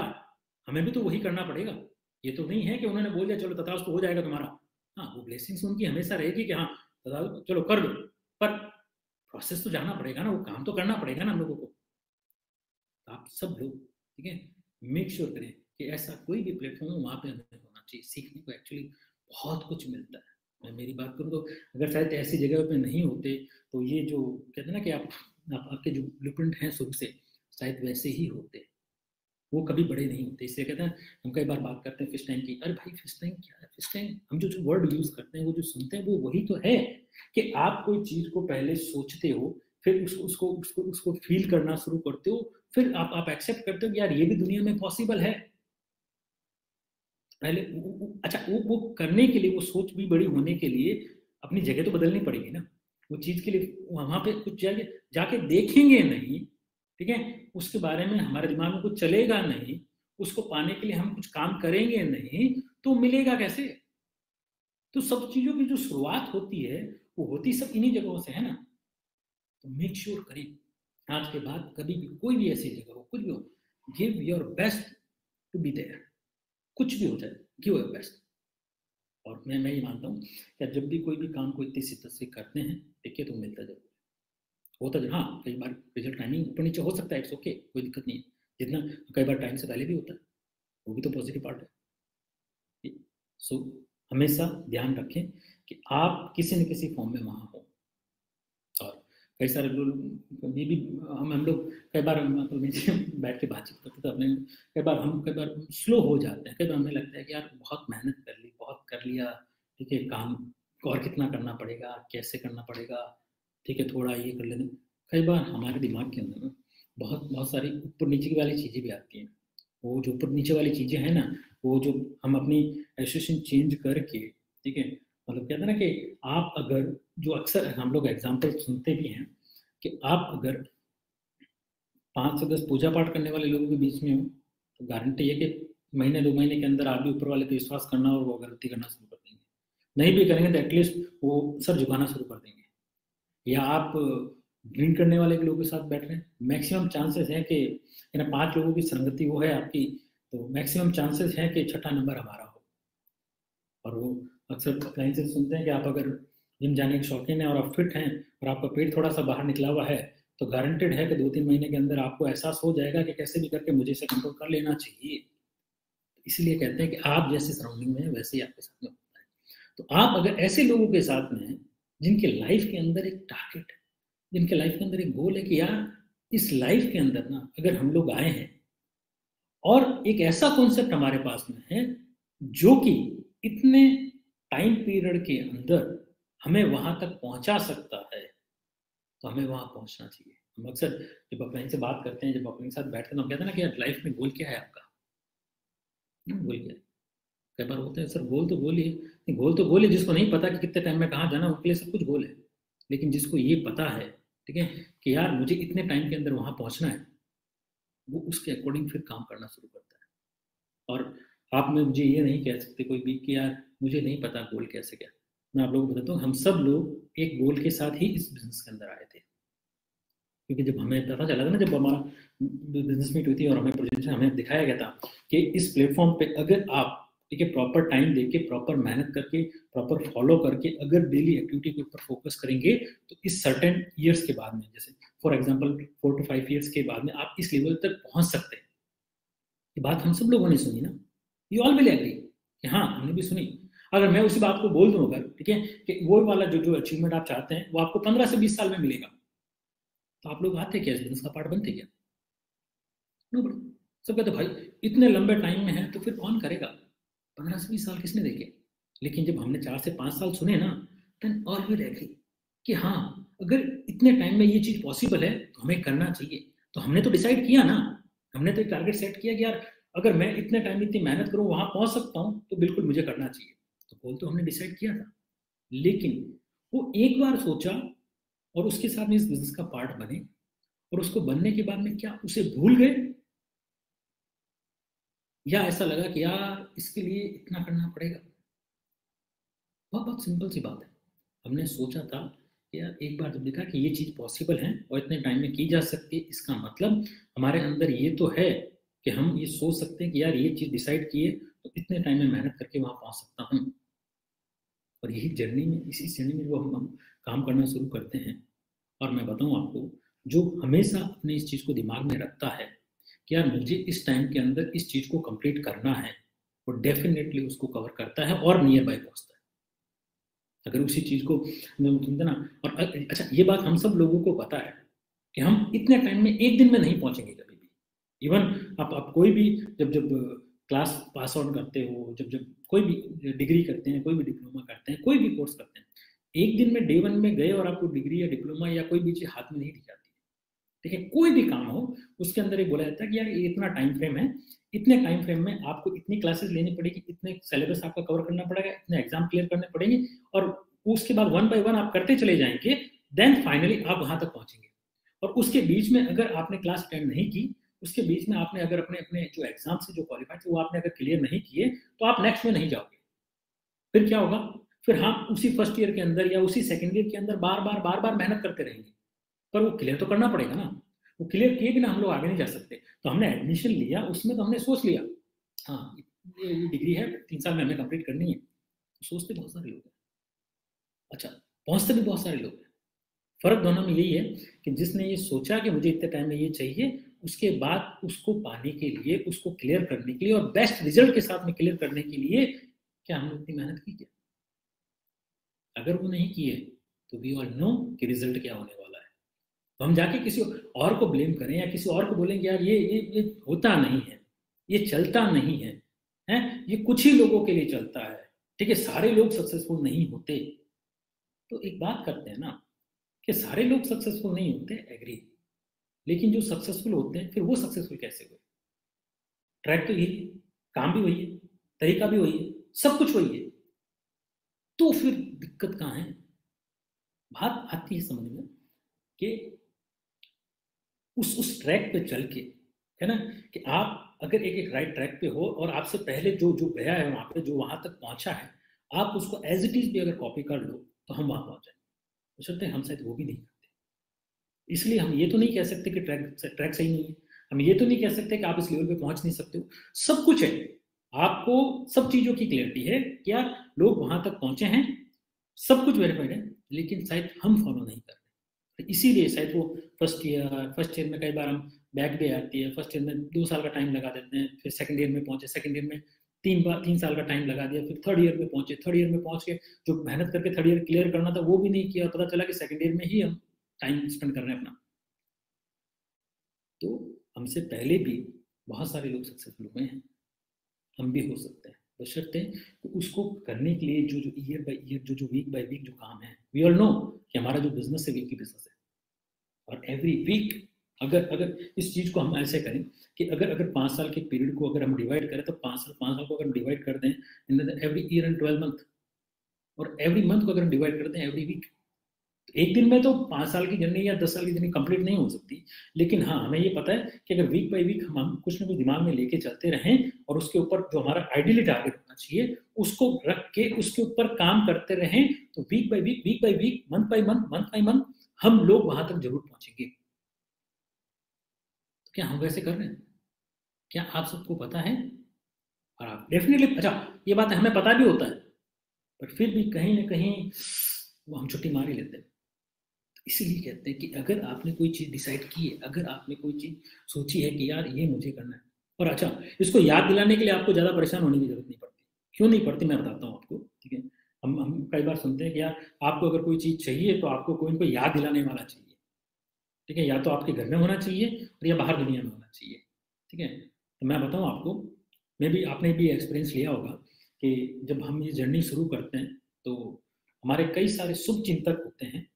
हमें भी तो वही करना पड़ेगा। ये तो नहीं है कि उन्होंने बोल दिया चलो तथास्तु हो जाएगा तुम्हारा, हाँ वो ब्लेसिंग्स उनकी हमेशा रहेगी कि हाँ चलो कर लो, पर प्रोसेस तो जाना पड़ेगा ना, वो काम तो करना पड़ेगा ना हम लोगों को। आप सब लोग, ठीक है, मेक श्योर करें कि ऐसा कोई भी प्लेटफॉर्म हो वहां पे हमें होना चाहिए, सीखने को एक्चुअली बहुत कुछ मिलता है। मैं मेरी बात करूँ तो अगर शायद ऐसी जगह पे नहीं होते, तो ये जो कहते हैं ना कि आपके जो ब्लूप्रिंट हैं शुरू से शायद वैसे ही होते, वो कभी बड़े नहीं होते। इसलिए कहते हैं, हम कई बार बात करते हैं फिश टैंक की, अरे भाई फिश टैंक क्या है, फिश टैंक हम जो वर्ड यूज करते हैं, वो जो सुनते हैं वो वही तो है कि आप कोई चीज को पहले सोचते हो, फिर उसको फील करना शुरू करते हो, फिर आप एक्सेप्ट करते हो कि यार ये भी दुनिया में पॉसिबल है। पहले अच्छा वो करने के लिए, वो सोच भी बड़ी होने के लिए अपनी जगह तो बदलनी पड़ेगी ना, वो चीज़ के लिए वहाँ पे कुछ जाके देखेंगे नहीं, ठीक है, उसके बारे में हमारे दिमाग में कुछ चलेगा नहीं, उसको पाने के लिए हम कुछ काम करेंगे नहीं, तो मिलेगा कैसे? तो सब चीज़ों की जो शुरुआत होती है वो होती सब इन्हीं जगहों से है ना। तो मेक श्योर करें आज के बाद कभी भी कोई भी ऐसी जगह हो, कुछ भी हो, give your best to be there. कुछ भी हो जाए, गिव योर बेस्ट। और मैं ये मानता हूँ कि जब भी कोई भी काम को इतनी शिद्दत से करते हैं, ठीक है, तो मिलता जरूर होता जरूर। हाँ, कई बार रिजल्ट टाइमिंग ऊपर नीचे हो सकता है, इट्स ओके, कोई दिक्कत नहीं है। जितना कई बार टाइम से पहले भी होता है, वो भी तो पॉजिटिव पार्ट है। सो हमेशा ध्यान रखें कि आप किसी न किसी फॉर्म में वहाँ हो। और कई सारे लोग भी हम लोग कई बार मतलब बैठ के बातचीत करते तो अपने कई बार स्लो हो जाते हैं। कई बार हमें लगता है कि यार बहुत मेहनत कर ली, बहुत कर लिया, ठीक है, काम और कितना करना पड़ेगा, कैसे करना पड़ेगा, ठीक है, थोड़ा ये कर लेना। कई बार हमारे दिमाग के अंदर बहुत बहुत सारी ऊपर नीचे वाली चीज़ें भी आती हैं। वो जो ऊपर नीचे वाली चीज़ें हैं ना, वो जो हम अपनी एसोसिएशन चेंज करके, ठीक है, मतलब कहते हैं ना कि आप अगर, जो अक्सर हम लोग एग्जाम्पल सुनते भी हैं कि आप अगर 5 से 10 पूजा पाठ करने वाले लोगों के बीच में हो, तो गारंटी है कि महीने 2 महीने के अंदर आप भी ऊपर वाले पे विश्वास करना और वो अगरबत्ती करना शुरू कर देंगे। नहीं भी करेंगे तो एटलीस्ट वो सर झुकाना शुरू कर देंगे। या आप ड्रिंक करने वाले लोगों के साथ बैठ रहे हैं, मैक्सिमम चांसेस है कि 5 लोगों की संगति वो है आपकी, तो मैक्सिमम चांसेस है कि छठा नंबर हमारा हो। और वो अक्सर क्लाइंट से सुनते हैं कि आप अगर जिम जाने के शौकीन हैं और आप फिट हैं और आपका पेट थोड़ा सा बाहर निकला हुआ है, तो गारंटेड है कि 2-3 महीने के अंदर आपको एहसास हो जाएगा कि कैसे भी करके मुझे इसे कंट्रोल कर लेना चाहिए। इसलिए कहते हैं कि आप जैसे सराउंडिंग में है वैसे ही आपके साथ में होता है। तो आप अगर ऐसे लोगों के साथ में हैं जिनके लाइफ के अंदर एक टारगेट है, जिनके लाइफ के अंदर एक गोल है कि यार इस लाइफ के अंदर ना अगर हम लोग आए हैं और एक ऐसा कॉन्सेप्ट हमारे पास में है जो कि इतने टाइम पीरियड के अंदर हमें वहां तक पहुंचा सकता है, तो हमें वहां पहुंचना चाहिए। हम अक्सर जब अपने से बात करते हैं, जब अपने साथ बैठते हैं, तो हम कहते हैं ना कि यार लाइफ में गोल क्या है आपका, गोल क्या है। कई बार होते हैं सर गोल तो गोल ही है, गोल तो गोल है, जिसको नहीं पता कि कितने टाइम में कहाँ जाना, उसके लिए सब कुछ गोल है। लेकिन जिसको ये पता है, ठीक है, कि यार मुझे इतने टाइम के अंदर वहां पहुंचना है, वो उसके अकॉर्डिंग फिर काम करना शुरू करता है। और आप में मुझे ये नहीं कह सकते कोई भी कि यार मुझे नहीं पता गोल कैसे क्या। मैं आप लोगों को बताता हूँ, हम सब लोग एक गोल के साथ ही इस बिजनेस के अंदर आए थे। क्योंकि जब हमें पता चला था ना, जब हमारा बिजनेस मीट हुई थी और हमें प्रेजेंटेशन हमें दिखाया गया था कि इस प्लेटफॉर्म पे अगर आप, ठीक है, प्रॉपर टाइम देके, प्रॉपर मेहनत करके, प्रॉपर फॉलो करके अगर डेली एक्टिविटी के ऊपर फोकस करेंगे, तो इस सर्टेन ईयर्स के बाद में, जैसे फॉर एग्जांपल 4 to 5 ईयर्स के बाद में आप इस लेवल तक पहुंच सकते हैं। ये बात हम सब लोगों ने सुनी ना, यू ऑल विल एग्री कि हाँ हमने भी सुनी। अगर मैं उसी बात को बोल दूं अगर, ठीक है, कि वो वाला जो जो अचीवमेंट आप चाहते हैं वो आपको 15 से 20 साल में मिलेगा, तो आप लोग आते क्या इस बिजनेस का पार्ट बनते क्या? नो बड़ी। सब कहते भाई इतने लंबे टाइम में है तो फिर कौन करेगा, 15 से 20 साल किसने देखे। लेकिन जब हमने 4 से 5 साल सुने ना, देन ऑल विल एग्री कि हाँ अगर इतने टाइम में ये चीज पॉसिबल है तो हमें करना चाहिए। तो हमने तो डिसाइड किया ना, हमने तो एक टारगेट सेट किया कि यार अगर मैं इतने टाइम में इतनी मेहनत करूँ वहां पहुंच सकता हूँ तो बिल्कुल मुझे करना चाहिए। तो गोल तो हमने डिसाइड किया था, लेकिन वो एक बार सोचा और उसके साथ में इस बिजनेस का पार्ट बने, और उसको बनने के बाद में क्या उसे भूल गए, या ऐसा लगा कि यार इसके लिए इतना करना पड़ेगा। बहुत बहुत सिंपल सी बात है। हमने सोचा था कि यार एक बार जब देखा कि ये चीज़ पॉसिबल है और इतने टाइम में की जा सकती है, इसका मतलब हमारे अंदर ये तो है कि हम ये सोच सकते हैं कि यार ये चीज़ डिसाइड किए तो इतने टाइम में मेहनत करके वहां पहुंच सकता हूँ। और यही जर्नी में, इसी जर्नी में वो हम काम करना शुरू करते हैं। और मैं बताऊं आपको, जो हमेशा अपने इस चीज़ को दिमाग में रखता है कि यार मुझे इस टाइम के अंदर इस चीज़ को कंप्लीट करना है, वो डेफिनेटली उसको कवर करता है और नियर बाय पहुंचता है। अगर उसी चीज़ को सुनते ना, और अच्छा ये बात हम सब लोगों को पता है कि हम इतने टाइम में एक दिन में नहीं पहुंचेंगे कभी भी। इवन आप कोई भी जब जब क्लास पास आउट करते हो, जब जब कोई भी डिग्री करते हैं, कोई भी डिप्लोमा करते हैं, कोई भी कोर्स करते हैं, एक दिन में डे 1 में गए और आपको डिग्री या डिप्लोमा या कोई भी चीज़ हाथ में नहीं दी जाती। ठीक है, कोई भी काम हो उसके अंदर एक बोला जाता है कि यार ये इतना टाइम फ्रेम है, इतने टाइम फ्रेम में आपको इतनी क्लासेस लेनी पड़ेगी, इतने सिलेबस आपका कवर करना पड़ेगा, इतने एग्जाम क्लियर करने पड़ेंगे, और उसके बाद 1 by 1 आप करते चले जाएंगे, देन फाइनली आप वहां तक पहुंचेंगे। और उसके बीच में अगर आपने क्लास अटेंड नहीं की, उसके बीच में आपने अगर अपने अपने जो एग्जाम से जो क्वालिफाइड थे वो आपने अगर क्लियर नहीं किए, तो आप नेक्स्ट में नहीं जाओगे। फिर क्या होगा? फिर हम उसी फर्स्ट ईयर के अंदर या उसी सेकेंड ईयर के अंदर बार बार मेहनत करते रहेंगे, पर वो क्लियर तो करना पड़ेगा ना। वो क्लियर किए बिना हम लोग आगे नहीं जा सकते। तो हमने एडमिशन लिया, उसमें तो हमने सोच लिया हाँ ये डिग्री है, 3 साल में हमें कंप्लीट करनी है। सोचते बहुत सारे लोग हैं, अच्छा पहुंचते भी बहुत सारे लोग हैं। फर्क दोनों में यही है कि जिसने ये सोचा कि मुझे इतने टाइम में ये चाहिए, उसके बाद उसको पाने के लिए, उसको क्लियर करने के लिए और बेस्ट रिजल्ट के साथ में क्लियर करने के लिए क्या हम लोग इतनी मेहनत की क्या? अगर वो नहीं किए तो वी ऑल नो कि रिजल्ट क्या होने वाला है। तो हम जाके किसी और को ब्लेम करें या किसी और को बोलेंगे यार ये होता नहीं है, ये चलता नहीं है, ये कुछ ही लोगों के लिए चलता है, ठीक है, सारे लोग सक्सेसफुल नहीं होते। तो एक बात करते हैं ना कि सारे लोग सक्सेसफुल नहीं होते, एग्री, लेकिन जो सक्सेसफुल होते हैं फिर वो सक्सेसफुल कैसे हुए? ट्रैक तो यही है, काम भी वही है, तरीका भी वही है, सब कुछ वही है। तो फिर दिक्कत कहाँ है? बात आती है समझ में कि उस ट्रैक पे चल के, है ना, कि आप अगर एक राइट ट्रैक पे हो और आपसे पहले जो जो गया है वहां पे, जो वहां तक पहुंचा है, आप उसको एज इट इज भी अगर कॉपी कर लो तो हम वहां पहुंच जाएंगे। हो सकते हैं हम शायद वो भी नहीं करते। इसलिए हम ये तो नहीं कह सकते कि ट्रैक सही नहीं है, हम ये तो नहीं कह सकते कि आप इस लेवल पे पहुंच नहीं सकते हो। सब कुछ है, आपको सब चीजों की क्लियरिटी है कि यार लोग वहां तक पहुंचे हैं, सब कुछ वेरीफाइड है, लेकिन शायद हम फॉलो नहीं कर रहे। तो इसीलिए शायद वो फर्स्ट ईयर में कई बार हम बैक भी आती है, फर्स्ट ईयर में 2 साल का टाइम लगा देते हैं, फिर सेकंड ईयर में पहुंचे, सेकंड ईयर में 3 साल का टाइम लगा दिया, फिर थर्ड ईयर में पहुंचे, थर्ड ईयर में पहुंच के जो मेहनत करके थर्ड ईयर क्लियर करना था वो भी नहीं किया, पता चला कि सेकंड ईयर में ही हम टाइम स्पेंड कर रहे हैं अपना। तो हमसे पहले भी बहुत सारे लोग सक्सेसफुल हुए हैं, हम भी हो सकते हैं, बशर्ते तो उसको करने के लिए जो जो ईयर बाय ईयर, जो जो वीक बाय वीक जो काम है, वी ऑल नो कि हमारा जो बिजनेस है वीक की बिजनेस है, और एवरी वीक अगर इस चीज को हम ऐसे करें कि अगर 5 साल के पीरियड को अगर हम डिवाइड करें तो 5 साल को अगर हम डिवाइड कर दें in every year and 12 month, और एवरी मंथ को अगर हम डिवाइड कर दें एवरी वीक, एक दिन में तो 5 साल की जर्नी या 10 साल की जर्नी कंप्लीट नहीं हो सकती। लेकिन हाँ, हमें ये पता है कि अगर वीक बाय वीक हम कुछ ना कुछ दिमाग में लेके चलते रहें और उसके ऊपर जो हमारा आइडियली टारगेट होना चाहिए उसको रख के उसके ऊपर काम करते रहें, तो week by week, month by month हम लोग वहां तक जरूर पहुंचेंगे। तो क्या हम वैसे कर रहे हैं? क्या आप सबको पता है? और आप डेफिनेटली, अच्छा ये बात हमें पता भी होता है, बट फिर भी कहीं ना कहीं वो हम छुट्टी मार ही लेते हैं। इसीलिए कहते हैं कि अगर आपने कोई चीज डिसाइड की है, अगर आपने कोई चीज सोची है कि यार ये मुझे करना है, और अच्छा इसको याद दिलाने के लिए आपको ज्यादा परेशान होने की जरूरत नहीं पड़ती। क्यों नहीं पड़ती मैं बताता हूँ आपको, ठीक है। हम कई बार सुनते हैं कि यार आपको अगर कोई चीज चाहिए तो आपको कोई इनको याद दिलाने वाला चाहिए, ठीक है, या तो आपके घर में होना चाहिए और या बाहर दुनिया में होना चाहिए, ठीक है। तो मैं बताऊँ आपको, आपने भी एक्सपीरियंस लिया होगा कि जब हम ये जर्नी शुरू करते हैं तो हमारे कई सारे शुभ चिंतक होते हैं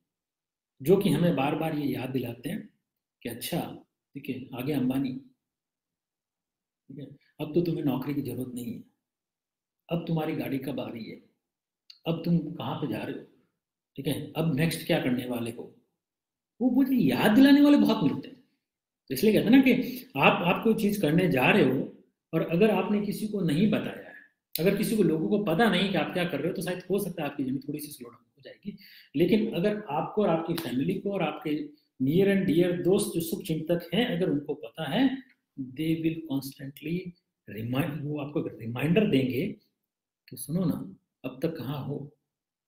जो कि हमें बार बार ये याद दिलाते हैं कि अच्छा ठीक है, आगे अंबानी, ठीक है, अब तो तुम्हें नौकरी की जरूरत नहीं है, अब तुम्हारी गाड़ी कब आ रही है, अब तुम कहाँ पे जा रहे हो, ठीक है, अब नेक्स्ट क्या करने वाले हो, वो मुझे याद दिलाने वाले बहुत मिलते हैं। तो इसलिए कहते हैं ना कि आप कोई चीज करने जा रहे हो और अगर आपने किसी को नहीं बताया है, अगर किसी को लोगों को पता नहीं कि आप क्या कर रहे हो, तो शायद हो सकता है आपकी जर्नी थोड़ी सी स्लो डाउन हो जाएगी। लेकिन अगर आपको और आपकी फैमिली को और आपके नियर एंड डियर दोस्त जो शुभ चिंतक हैं, अगर उनको पता है, दे विल कॉन्स्टेंटली रिमाइंड, वो आपको रिमाइंडर देंगे कि सुनो ना, अब तक कहाँ हो,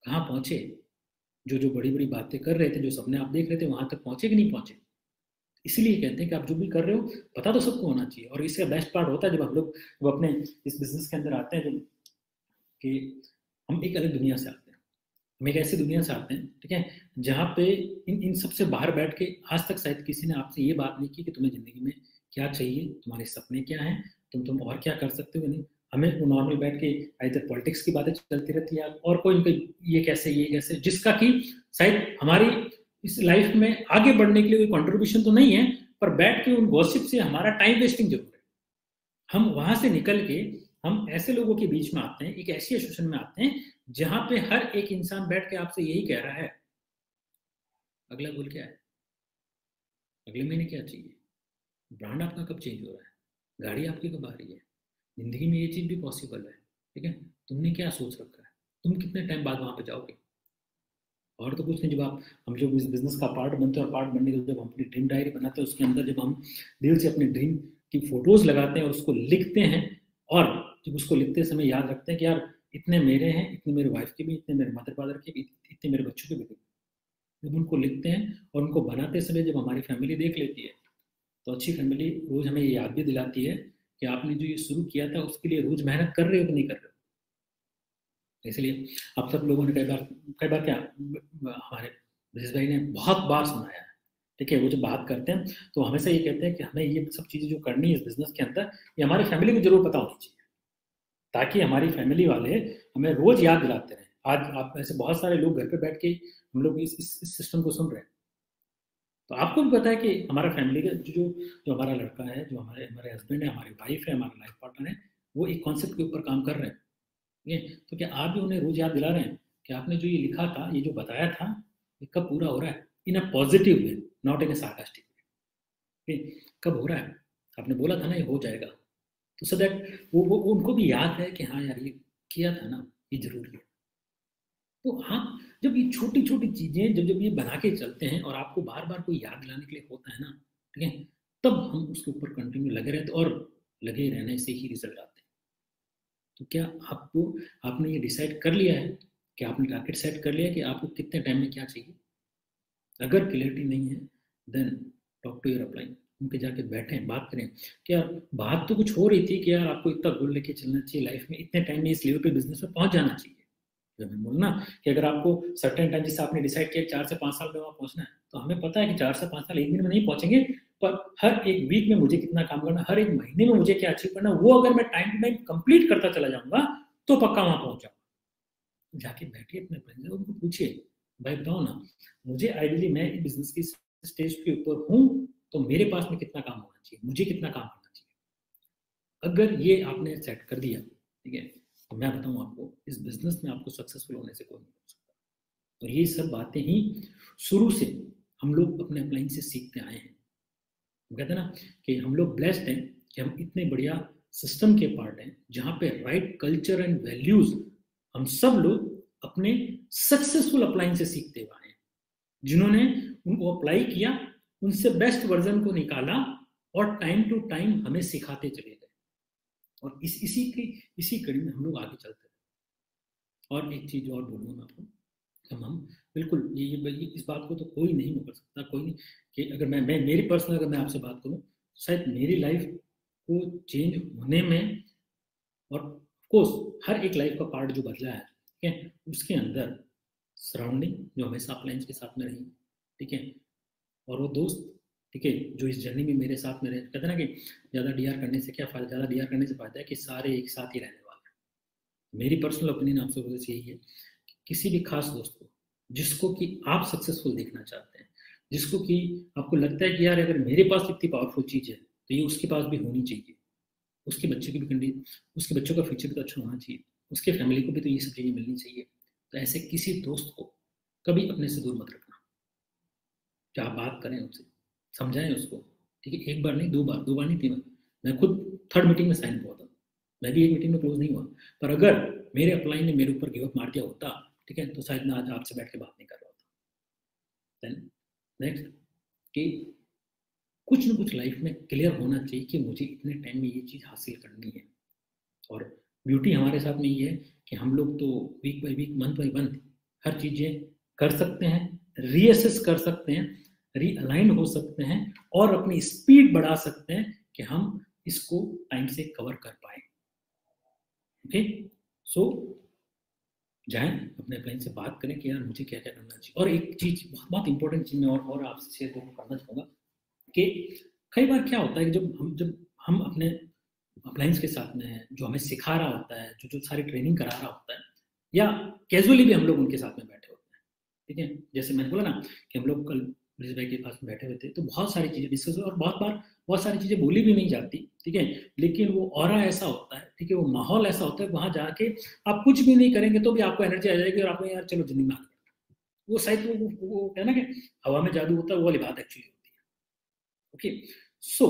कहाँ पहुंचे, जो जो बड़ी बड़ी बातें कर रहे थे, जो सपने आप देख रहे थे, वहां तक पहुंचे कि नहीं पहुंचे। इसलिए कहते हैं कि आप जो भी कर रहे हो पता तो सबको होना चाहिए। और इसका बेस्ट पार्ट होता है जब हम लोग वो अपने इस बिजनेस के अंदर आते हैं, जब कि हम एक अलग दुनिया से आते हैं, हम एक ऐसी दुनिया से आते हैं, ठीक है, जहाँ पे इन सबसे बाहर बैठ के आज तक शायद किसी ने आपसे ये बात नहीं की कि तुम्हें जिंदगी में क्या चाहिए, तुम्हारे सपने क्या हैं, तुम और क्या कर सकते हो नहीं। हमें वो नॉर्मल बैठ के इधर पॉलिटिक्स की बातें चलती रहती है और कोई इनका ये कैसे, जिसका कि शायद हमारी इस लाइफ में आगे बढ़ने के लिए कोई कंट्रीब्यूशन तो नहीं है, पर बैठ के उन गॉसिप से हमारा टाइम वेस्टिंग जरूर है। हम वहां से निकल के हम ऐसे लोगों के बीच में आते हैं, एक ऐसी एसोसिएशन में आते हैं जहां पे हर एक इंसान बैठ के आपसे यही कह रहा है अगला गोल क्या है, अगले महीने क्या चाहिए, ब्रांड आपका कब चेंज हो रहा है, गाड़ी आपकी कब आ रही है, जिंदगी में ये चीज भी पॉसिबल है, ठीक है, तुमने क्या सोच रखा है, तुम कितने टाइम बाद वहां पे जाओगे। और तो कुछ नहीं, जब आप हम जब इस बिजनेस का पार्ट बनते हैं और पार्ट बनने के बाद जब हम अपनी ड्रीम डायरी बनाते हैं, उसके अंदर जब हम दिल से अपने ड्रीम की फोटोज लगाते हैं और उसको लिखते हैं, और जब उसको लिखते समय याद रखते हैं कि यार इतने मेरे हैं, इतने मेरे वाइफ के भी, इतने मेरे मदर फादर के भी, इतने मेरे बच्चों के भी, जब उनको लिखते हैं और उनको बनाते समय जब हमारी फैमिली देख लेती है, तो अच्छी फैमिली रोज हमें ये याद भी दिलाती है कि आपने जो ये शुरू किया था उसके लिए रोज मेहनत कर रहे हो कि नहीं कर रहे हो। इसलिए आप सब लोगों ने कई बार क्या हमारे ब्रिजेश भाई ने बहुत बार सुनाया है, ठीक है, वो जब बात करते हैं तो हमेशा ये कहते हैं कि हमें ये सब चीज़ें जो करनी है इस बिजनेस के अंदर, ये हमारी फैमिली को जरूर पता होनी चाहिए, ताकि हमारी फैमिली वाले हमें रोज याद दिलाते रहे। आज आप ऐसे बहुत सारे लोग घर पे बैठ के हम लोग इस सिस्टम को सुन रहे हैं, तो आपको भी पता है कि हमारा फैमिली का जो जो हमारा लड़का है, जो हमारे हमारे हस्बैंड है, हमारी वाइफ है, हमारा लाइफ पार्टनर है, वो एक कॉन्सेप्ट के ऊपर काम कर रहे हैं। ये तो क्या आप भी उन्हें रोज याद दिला रहे हैं कि आपने जो ये लिखा था, ये जो बताया था, ये कब पूरा हो रहा है, in a positive way, not in a sarcastic way, कब हो रहा है, आपने बोला था ना ये हो जाएगा, तो सो दैट वो उनको भी याद है कि हाँ यार ये किया था ना, ये जरूरी है। तो हाँ, जब ये छोटी छोटी चीजें जब जब ये बना के चलते हैं और आपको बार बार कोई याद दिलाने के लिए होता है ना, ठीक है, तब हम उसके ऊपर कंटिन्यू लगे रहते, और लगे रहने से ही रिजल्ट आते हैं। तो क्या आपको आपने ये डिसाइड कर लिया है कि आपने टारगेट सेट कर लिया कि आपको कितने टाइम में क्या चाहिए। अगर क्लियरिटी नहीं है then talk to your upline, उनके जाके बैठें, बात करें कि यार बात तो कुछ हो रही थी कि यार आपको इतना गोल लेके चलना चाहिए लाइफ में, इतने टाइम में इस लेवल पे बिजनेस में पहुंच जाना चाहिए। जब मैं बोलना कि अगर आपको सर्टेन टाइम जिससे आपने डिसाइड किया 4 से 5 साल में वहां पहुंचना है, तो हमें पता है कि 4 से 5 साल एक दिन में नहीं पहुंचेंगे, पर हर एक वीक में मुझे कितना काम करना, हर एक महीने में मुझे क्या अचीव करना, वो अगर मैं टाइम टू टाइम कंप्लीट करता चला जाऊंगा तो पक्का वहां पहुंच जाऊंगा। जाके बैठिए अपने फ्रेंड से, उनको पूछिए भाई बताओ ना, मुझे आइडियली मैं बिजनेस की स्टेज के ऊपर हूँ, तो मेरे पास में कितना काम होना चाहिए, मुझे कितना काम करना चाहिए। अगर ये आपने सेट कर दिया, ठीक है, तो मैं बताऊं आपको इस बिजनेस में आपको सक्सेसफुल होने से कोई नहीं हो सकता। तो ये सब बातें ही शुरू से हम लोग अपने अपलाइन से सीखते आए हैं। हम कहते हैं ना कि हम लोग ब्लेस्ड हैं कि हम इतने बढ़िया सिस्टम के पार्ट हैं जहां पे राइट कल्चर एंड वैल्यूज हम सब लोग अपने सक्सेसफुल अपलाइन से सीखते हुए आए हैं, जिन्होंने उनको अप्लाई किया, उनसे बेस्ट वर्जन को निकाला और टाइम टू टाइम हमें सिखाते चले गए, और इसी कड़ी में हम लोग आगे चलते हैं। और एक चीज और बोलूंगा मैं आपको, हम बिल्कुल ये इस बात को तो कोई नहीं कर सकता, कोई नहीं, कि अगर मैं मेरी पर्सनल अगर मैं आपसे बात करूं, तो शायद मेरी लाइफ को चेंज होने में, और कोर्स हर एक लाइफ का पार्ट जो बदला है, ठीक है, उसके अंदर सराउंडिंग जो हमेशा अपलाइंस के साथ में रही, ठीक है, और वो दोस्त, ठीक है, जो इस जर्नी में मेरे साथ में रहे। कहते हैं ना कि ज़्यादा डीआर करने से क्या फायदा, ज़्यादा डीआर करने से फायदा है कि सारे एक साथ ही रहने वाले हैं। मेरी पर्सनल ओपिनियन आपसे यही है कि किसी भी खास दोस्त को जिसको कि आप सक्सेसफुल देखना चाहते हैं, जिसको कि आपको लगता है कि यार अगर मेरे पास इतनी पावरफुल चीज़ है तो ये उसके पास भी होनी चाहिए, उसके बच्चे की भी कंडीशन, उसके बच्चों का फ्यूचर भी तो अच्छा होना चाहिए, उसके फैमिली को भी तो ये सब चीज़ें मिलनी चाहिए, तो ऐसे किसी दोस्त को कभी अपने से दूर मत रखना। क्या आप बात करें उससे, समझाएं उसको, ठीक है, एक बार नहीं, दो बार नहीं, 3 बार। मैं खुद 3rd मीटिंग में साइन हुआ था, मैं भी एक मीटिंग में क्लोज नहीं हुआ, पर अगर मेरे अपलाइन ने मेरे ऊपर गिव अप मार दिया होता, ठीक है, तो शायद मैं आज आपसे बैठ के बात नहीं कर रहा होता। देन नेक्स्ट, कि कुछ ना कुछ लाइफ में क्लियर होना चाहिए कि मुझे इतने टाइम में ये चीज़ हासिल करनी है। और ब्यूटी हमारे साथ में ये है कि हम लोग तो week by week, month by month हर चीज़ें कर सकते हैं, रीअसेस कर सकते हैं, रीअलाइन हो सकते हैं, और अपनी स्पीड बढ़ा सकते हैं कि हम इसको टाइम से कवर कर पाए। ओके, सो जाएं अपने क्लाइंट से बात करें कि यार मुझे क्या क्या करना चाहिए। और एक चीज बहुत बहुत इंपॉर्टेंट चीज मैं और आपसे शेयर करना चाहूँगा कि कई बार क्या होता है कि जब हम अपने अपलाइंस के साथ में हैं, जो हमें सिखा रहा होता है, जो जो सारी ट्रेनिंग करा रहा होता है, या कैजुअली भी हम लोग उनके साथ में बैठे होते हैं, ठीक है, जैसे मैंने बोला ना कि हम लोग कल ब्रिज भाई के पास में बैठे हुए थे, तो बहुत सारी चीज़ें डिस्कस हुई, और बहुत बहुत सारी चीजें बोली भी नहीं जाती, ठीक है, लेकिन वो ऑरा ऐसा होता है, ठीक है, वो माहौल ऐसा होता है, वहां जाके आप कुछ भी नहीं करेंगे तो भी आपको एनर्जी आ जाएगी और आपको यार चलो जिंदगी में आगे बढ़ना। वो शायद वो कहना कि हवा में जादू होता है, वो वाली बात एक्चुअली होती है। ओके, सो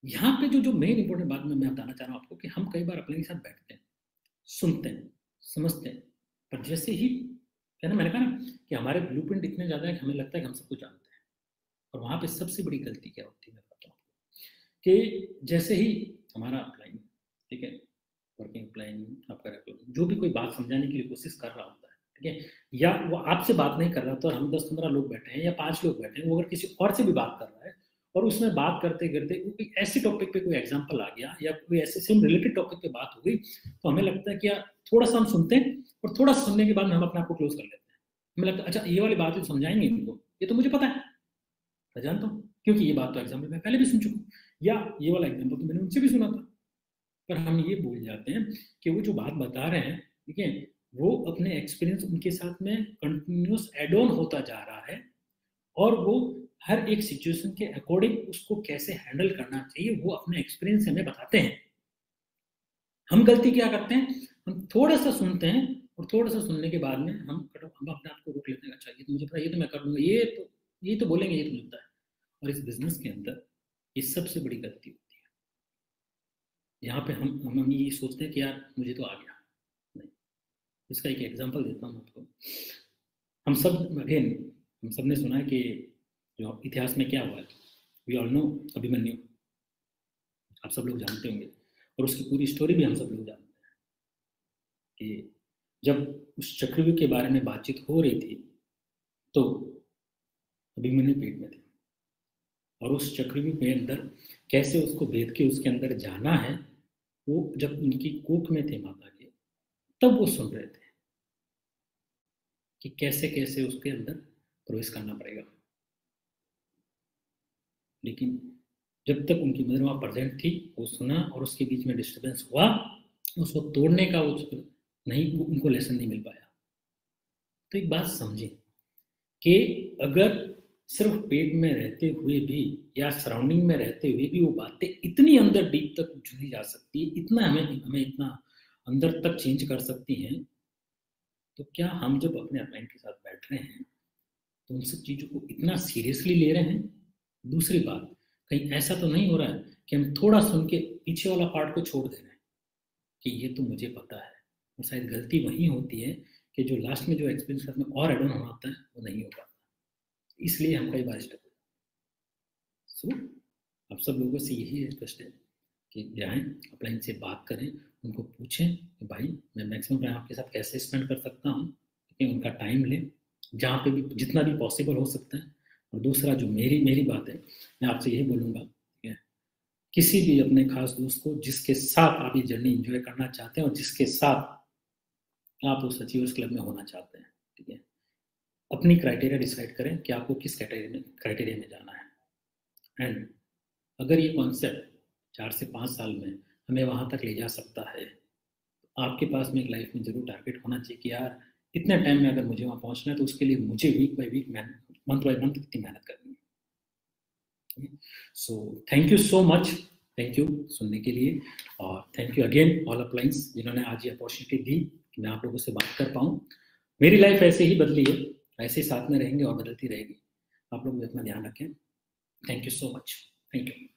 यहाँ पे जो जो मेन इंपॉर्टेंट बात मैं बताना चाह रहा हूँ आपको कि हम कई बार अपने साथ बैठते हैं, सुनते हैं, समझते हैं, पर जैसे ही कहना, मैंने कहा ना कि हमारे ब्लूप्रिंट इतने ज्यादा है कि हमें लगता है कि हम सब कुछ जानते हैं। और वहां पे सबसे बड़ी गलती क्या होती है मैं बताता हूँ कि जैसे ही हमारा अपलाइन, ठीक है, वर्किंग प्लान आपका जो भी कोई बात समझाने के लिए कोशिश कर रहा होता है, ठीक है, या वो आपसे बात नहीं कर रहा तो हम 10-15 लोग बैठे हैं या 5 लोग बैठे हैं, वो अगर किसी और से भी बात कर रहा है और उसमें बात करते करते कोई ऐसे टॉपिक पे कोई एग्जांपल आ गया या कोई ऐसे सेम रिलेटेड टॉपिक पे बात हो गई, तो हमें लगता है कि यार थोड़ा सा हम सुनते हैं और थोड़ा सुनने के बाद हम अपने आप को क्लोज कर लेते हैं। हमें लगता है अच्छा ये वाली बात समझाएंगे इनको, ये तो मुझे पता है, मैं जानता हूँ, क्योंकि ये बात तो एग्जाम्पल मैं पहले भी सुन चुका हूँ, या ये वाला एग्जाम्पल तो मैंने उनसे भी सुना था। पर हम ये भूल जाते हैं कि वो जो बात बता रहे हैं, ठीक है, वो अपने एक्सपीरियंस उनके साथ में कंटिन्यूस एड ऑन होता जा रहा है और वो हर एक सिचुएशन के अकॉर्डिंग उसको कैसे हैंडल करना चाहिए वो अपने एक्सपीरियंस से हमें बताते हैं। हम गलती क्या करते हैं, हम थोड़ा सा सुनते हैं और थोड़ा सा सुनने के बाद में हम अपने आप को रोक लेते हैं, अच्छा ये तो मुझे पता है, ये तो मैं कर लूंगा, ये तो बोलेंगे, ये तो मुझे पता है। और इस बिजनेस के अंदर ये सबसे बड़ी गलती होती है। यहाँ पे हम ये सोचते हैं कि यार मुझे तो आ गया, नहीं। इसका एक एग्जांपल देता हूँ आपको। हम सब अगेन हम सब ने सुना है कि जो इतिहास में क्या हुआ है, वी ऑल नो अभिमन्यु, आप सब लोग जानते होंगे, और उसकी पूरी स्टोरी भी हम सब लोग जानते हैं कि जब उस चक्रव्यूह के बारे में बातचीत हो रही थी तो अभिमन्यु पेट में थे, और उस चक्रव्यूह के अंदर कैसे उसको भेद के उसके अंदर जाना है, वो जब उनकी कोख में थे माता के, तब वो सुन रहे थे कि कैसे कैसे उसके अंदर प्रवेश करना पड़ेगा। लेकिन जब तक उनकी मदर वहां प्रेजेंट थी वो सुना, और उसके बीच में डिस्टर्बेंस हुआ, उसको तोड़ने का नहीं, उनको लेसन नहीं मिल पाया। तो एक बात समझें कि अगर सिर्फ पेट में रहते हुए भी या सराउंडिंग में रहते हुए भी वो बातें इतनी अंदर डीप तक चुनी जा सकती है, इतना हमें इतना अंदर तक चेंज कर सकती हैं, तो क्या हम जब अपने अपलाइन के साथ बैठ रहे हैं तो उन सब चीजों को इतना सीरियसली ले रहे हैं? दूसरी बात, कहीं ऐसा तो नहीं हो रहा है कि हम थोड़ा सुन के पीछे वाला पार्ट को छोड़ दे रहे हैं कि ये तो मुझे पता है, और शायद गलती वही होती है कि जो लास्ट में जो एक्सपीरियंस में और एड ऑन होना होता है वो नहीं हो पाता, इसलिए हम कई बार स्टक हो जाते हैं। आप सब लोगों से यही रिक्वेस्ट है कि जाएं अपलाइन से बात करें, उनको पूछें कि भाई मैं मैक्सिमम टाइम आपके साथ कैसे स्पेंड कर सकता हूँ, कि उनका टाइम लें जहाँ पे भी जितना भी पॉसिबल हो सकता है। और दूसरा जो मेरी बात है, मैं आपसे यही बोलूँगा, ठीक है, किसी भी अपने खास दोस्त को जिसके साथ आप ये जर्नी एंजॉय करना चाहते हैं और जिसके साथ आप उस अचीवर्स क्लब में होना चाहते हैं, ठीक है, अपनी क्राइटेरिया डिसाइड करें कि आपको किस क्राइटेरिया में जाना है। एंड अगर ये कॉन्सेप्ट 4 से 5 साल में हमें वहां तक ले जा सकता है, तो आपके पास में एक लाइफ में जरूर टारगेट होना चाहिए कि यार इतने टाइम में अगर मुझे वहां पहुंचना है तो उसके लिए मुझे week by week month by month कितनी मेहनत करनी है। So thank you so much, thank you सुनने के लिए, और thank you again all uplines जिन्होंने आज ये अपॉर्चुनिटी दी कि मैं आप लोगों से बात कर पाऊँ। मेरी लाइफ ऐसे ही बदली है, ऐसे ही साथ में रहेंगे और बदलती रहेगी। आप लोग भी अपना ध्यान रखें। Thank you so much, thank you.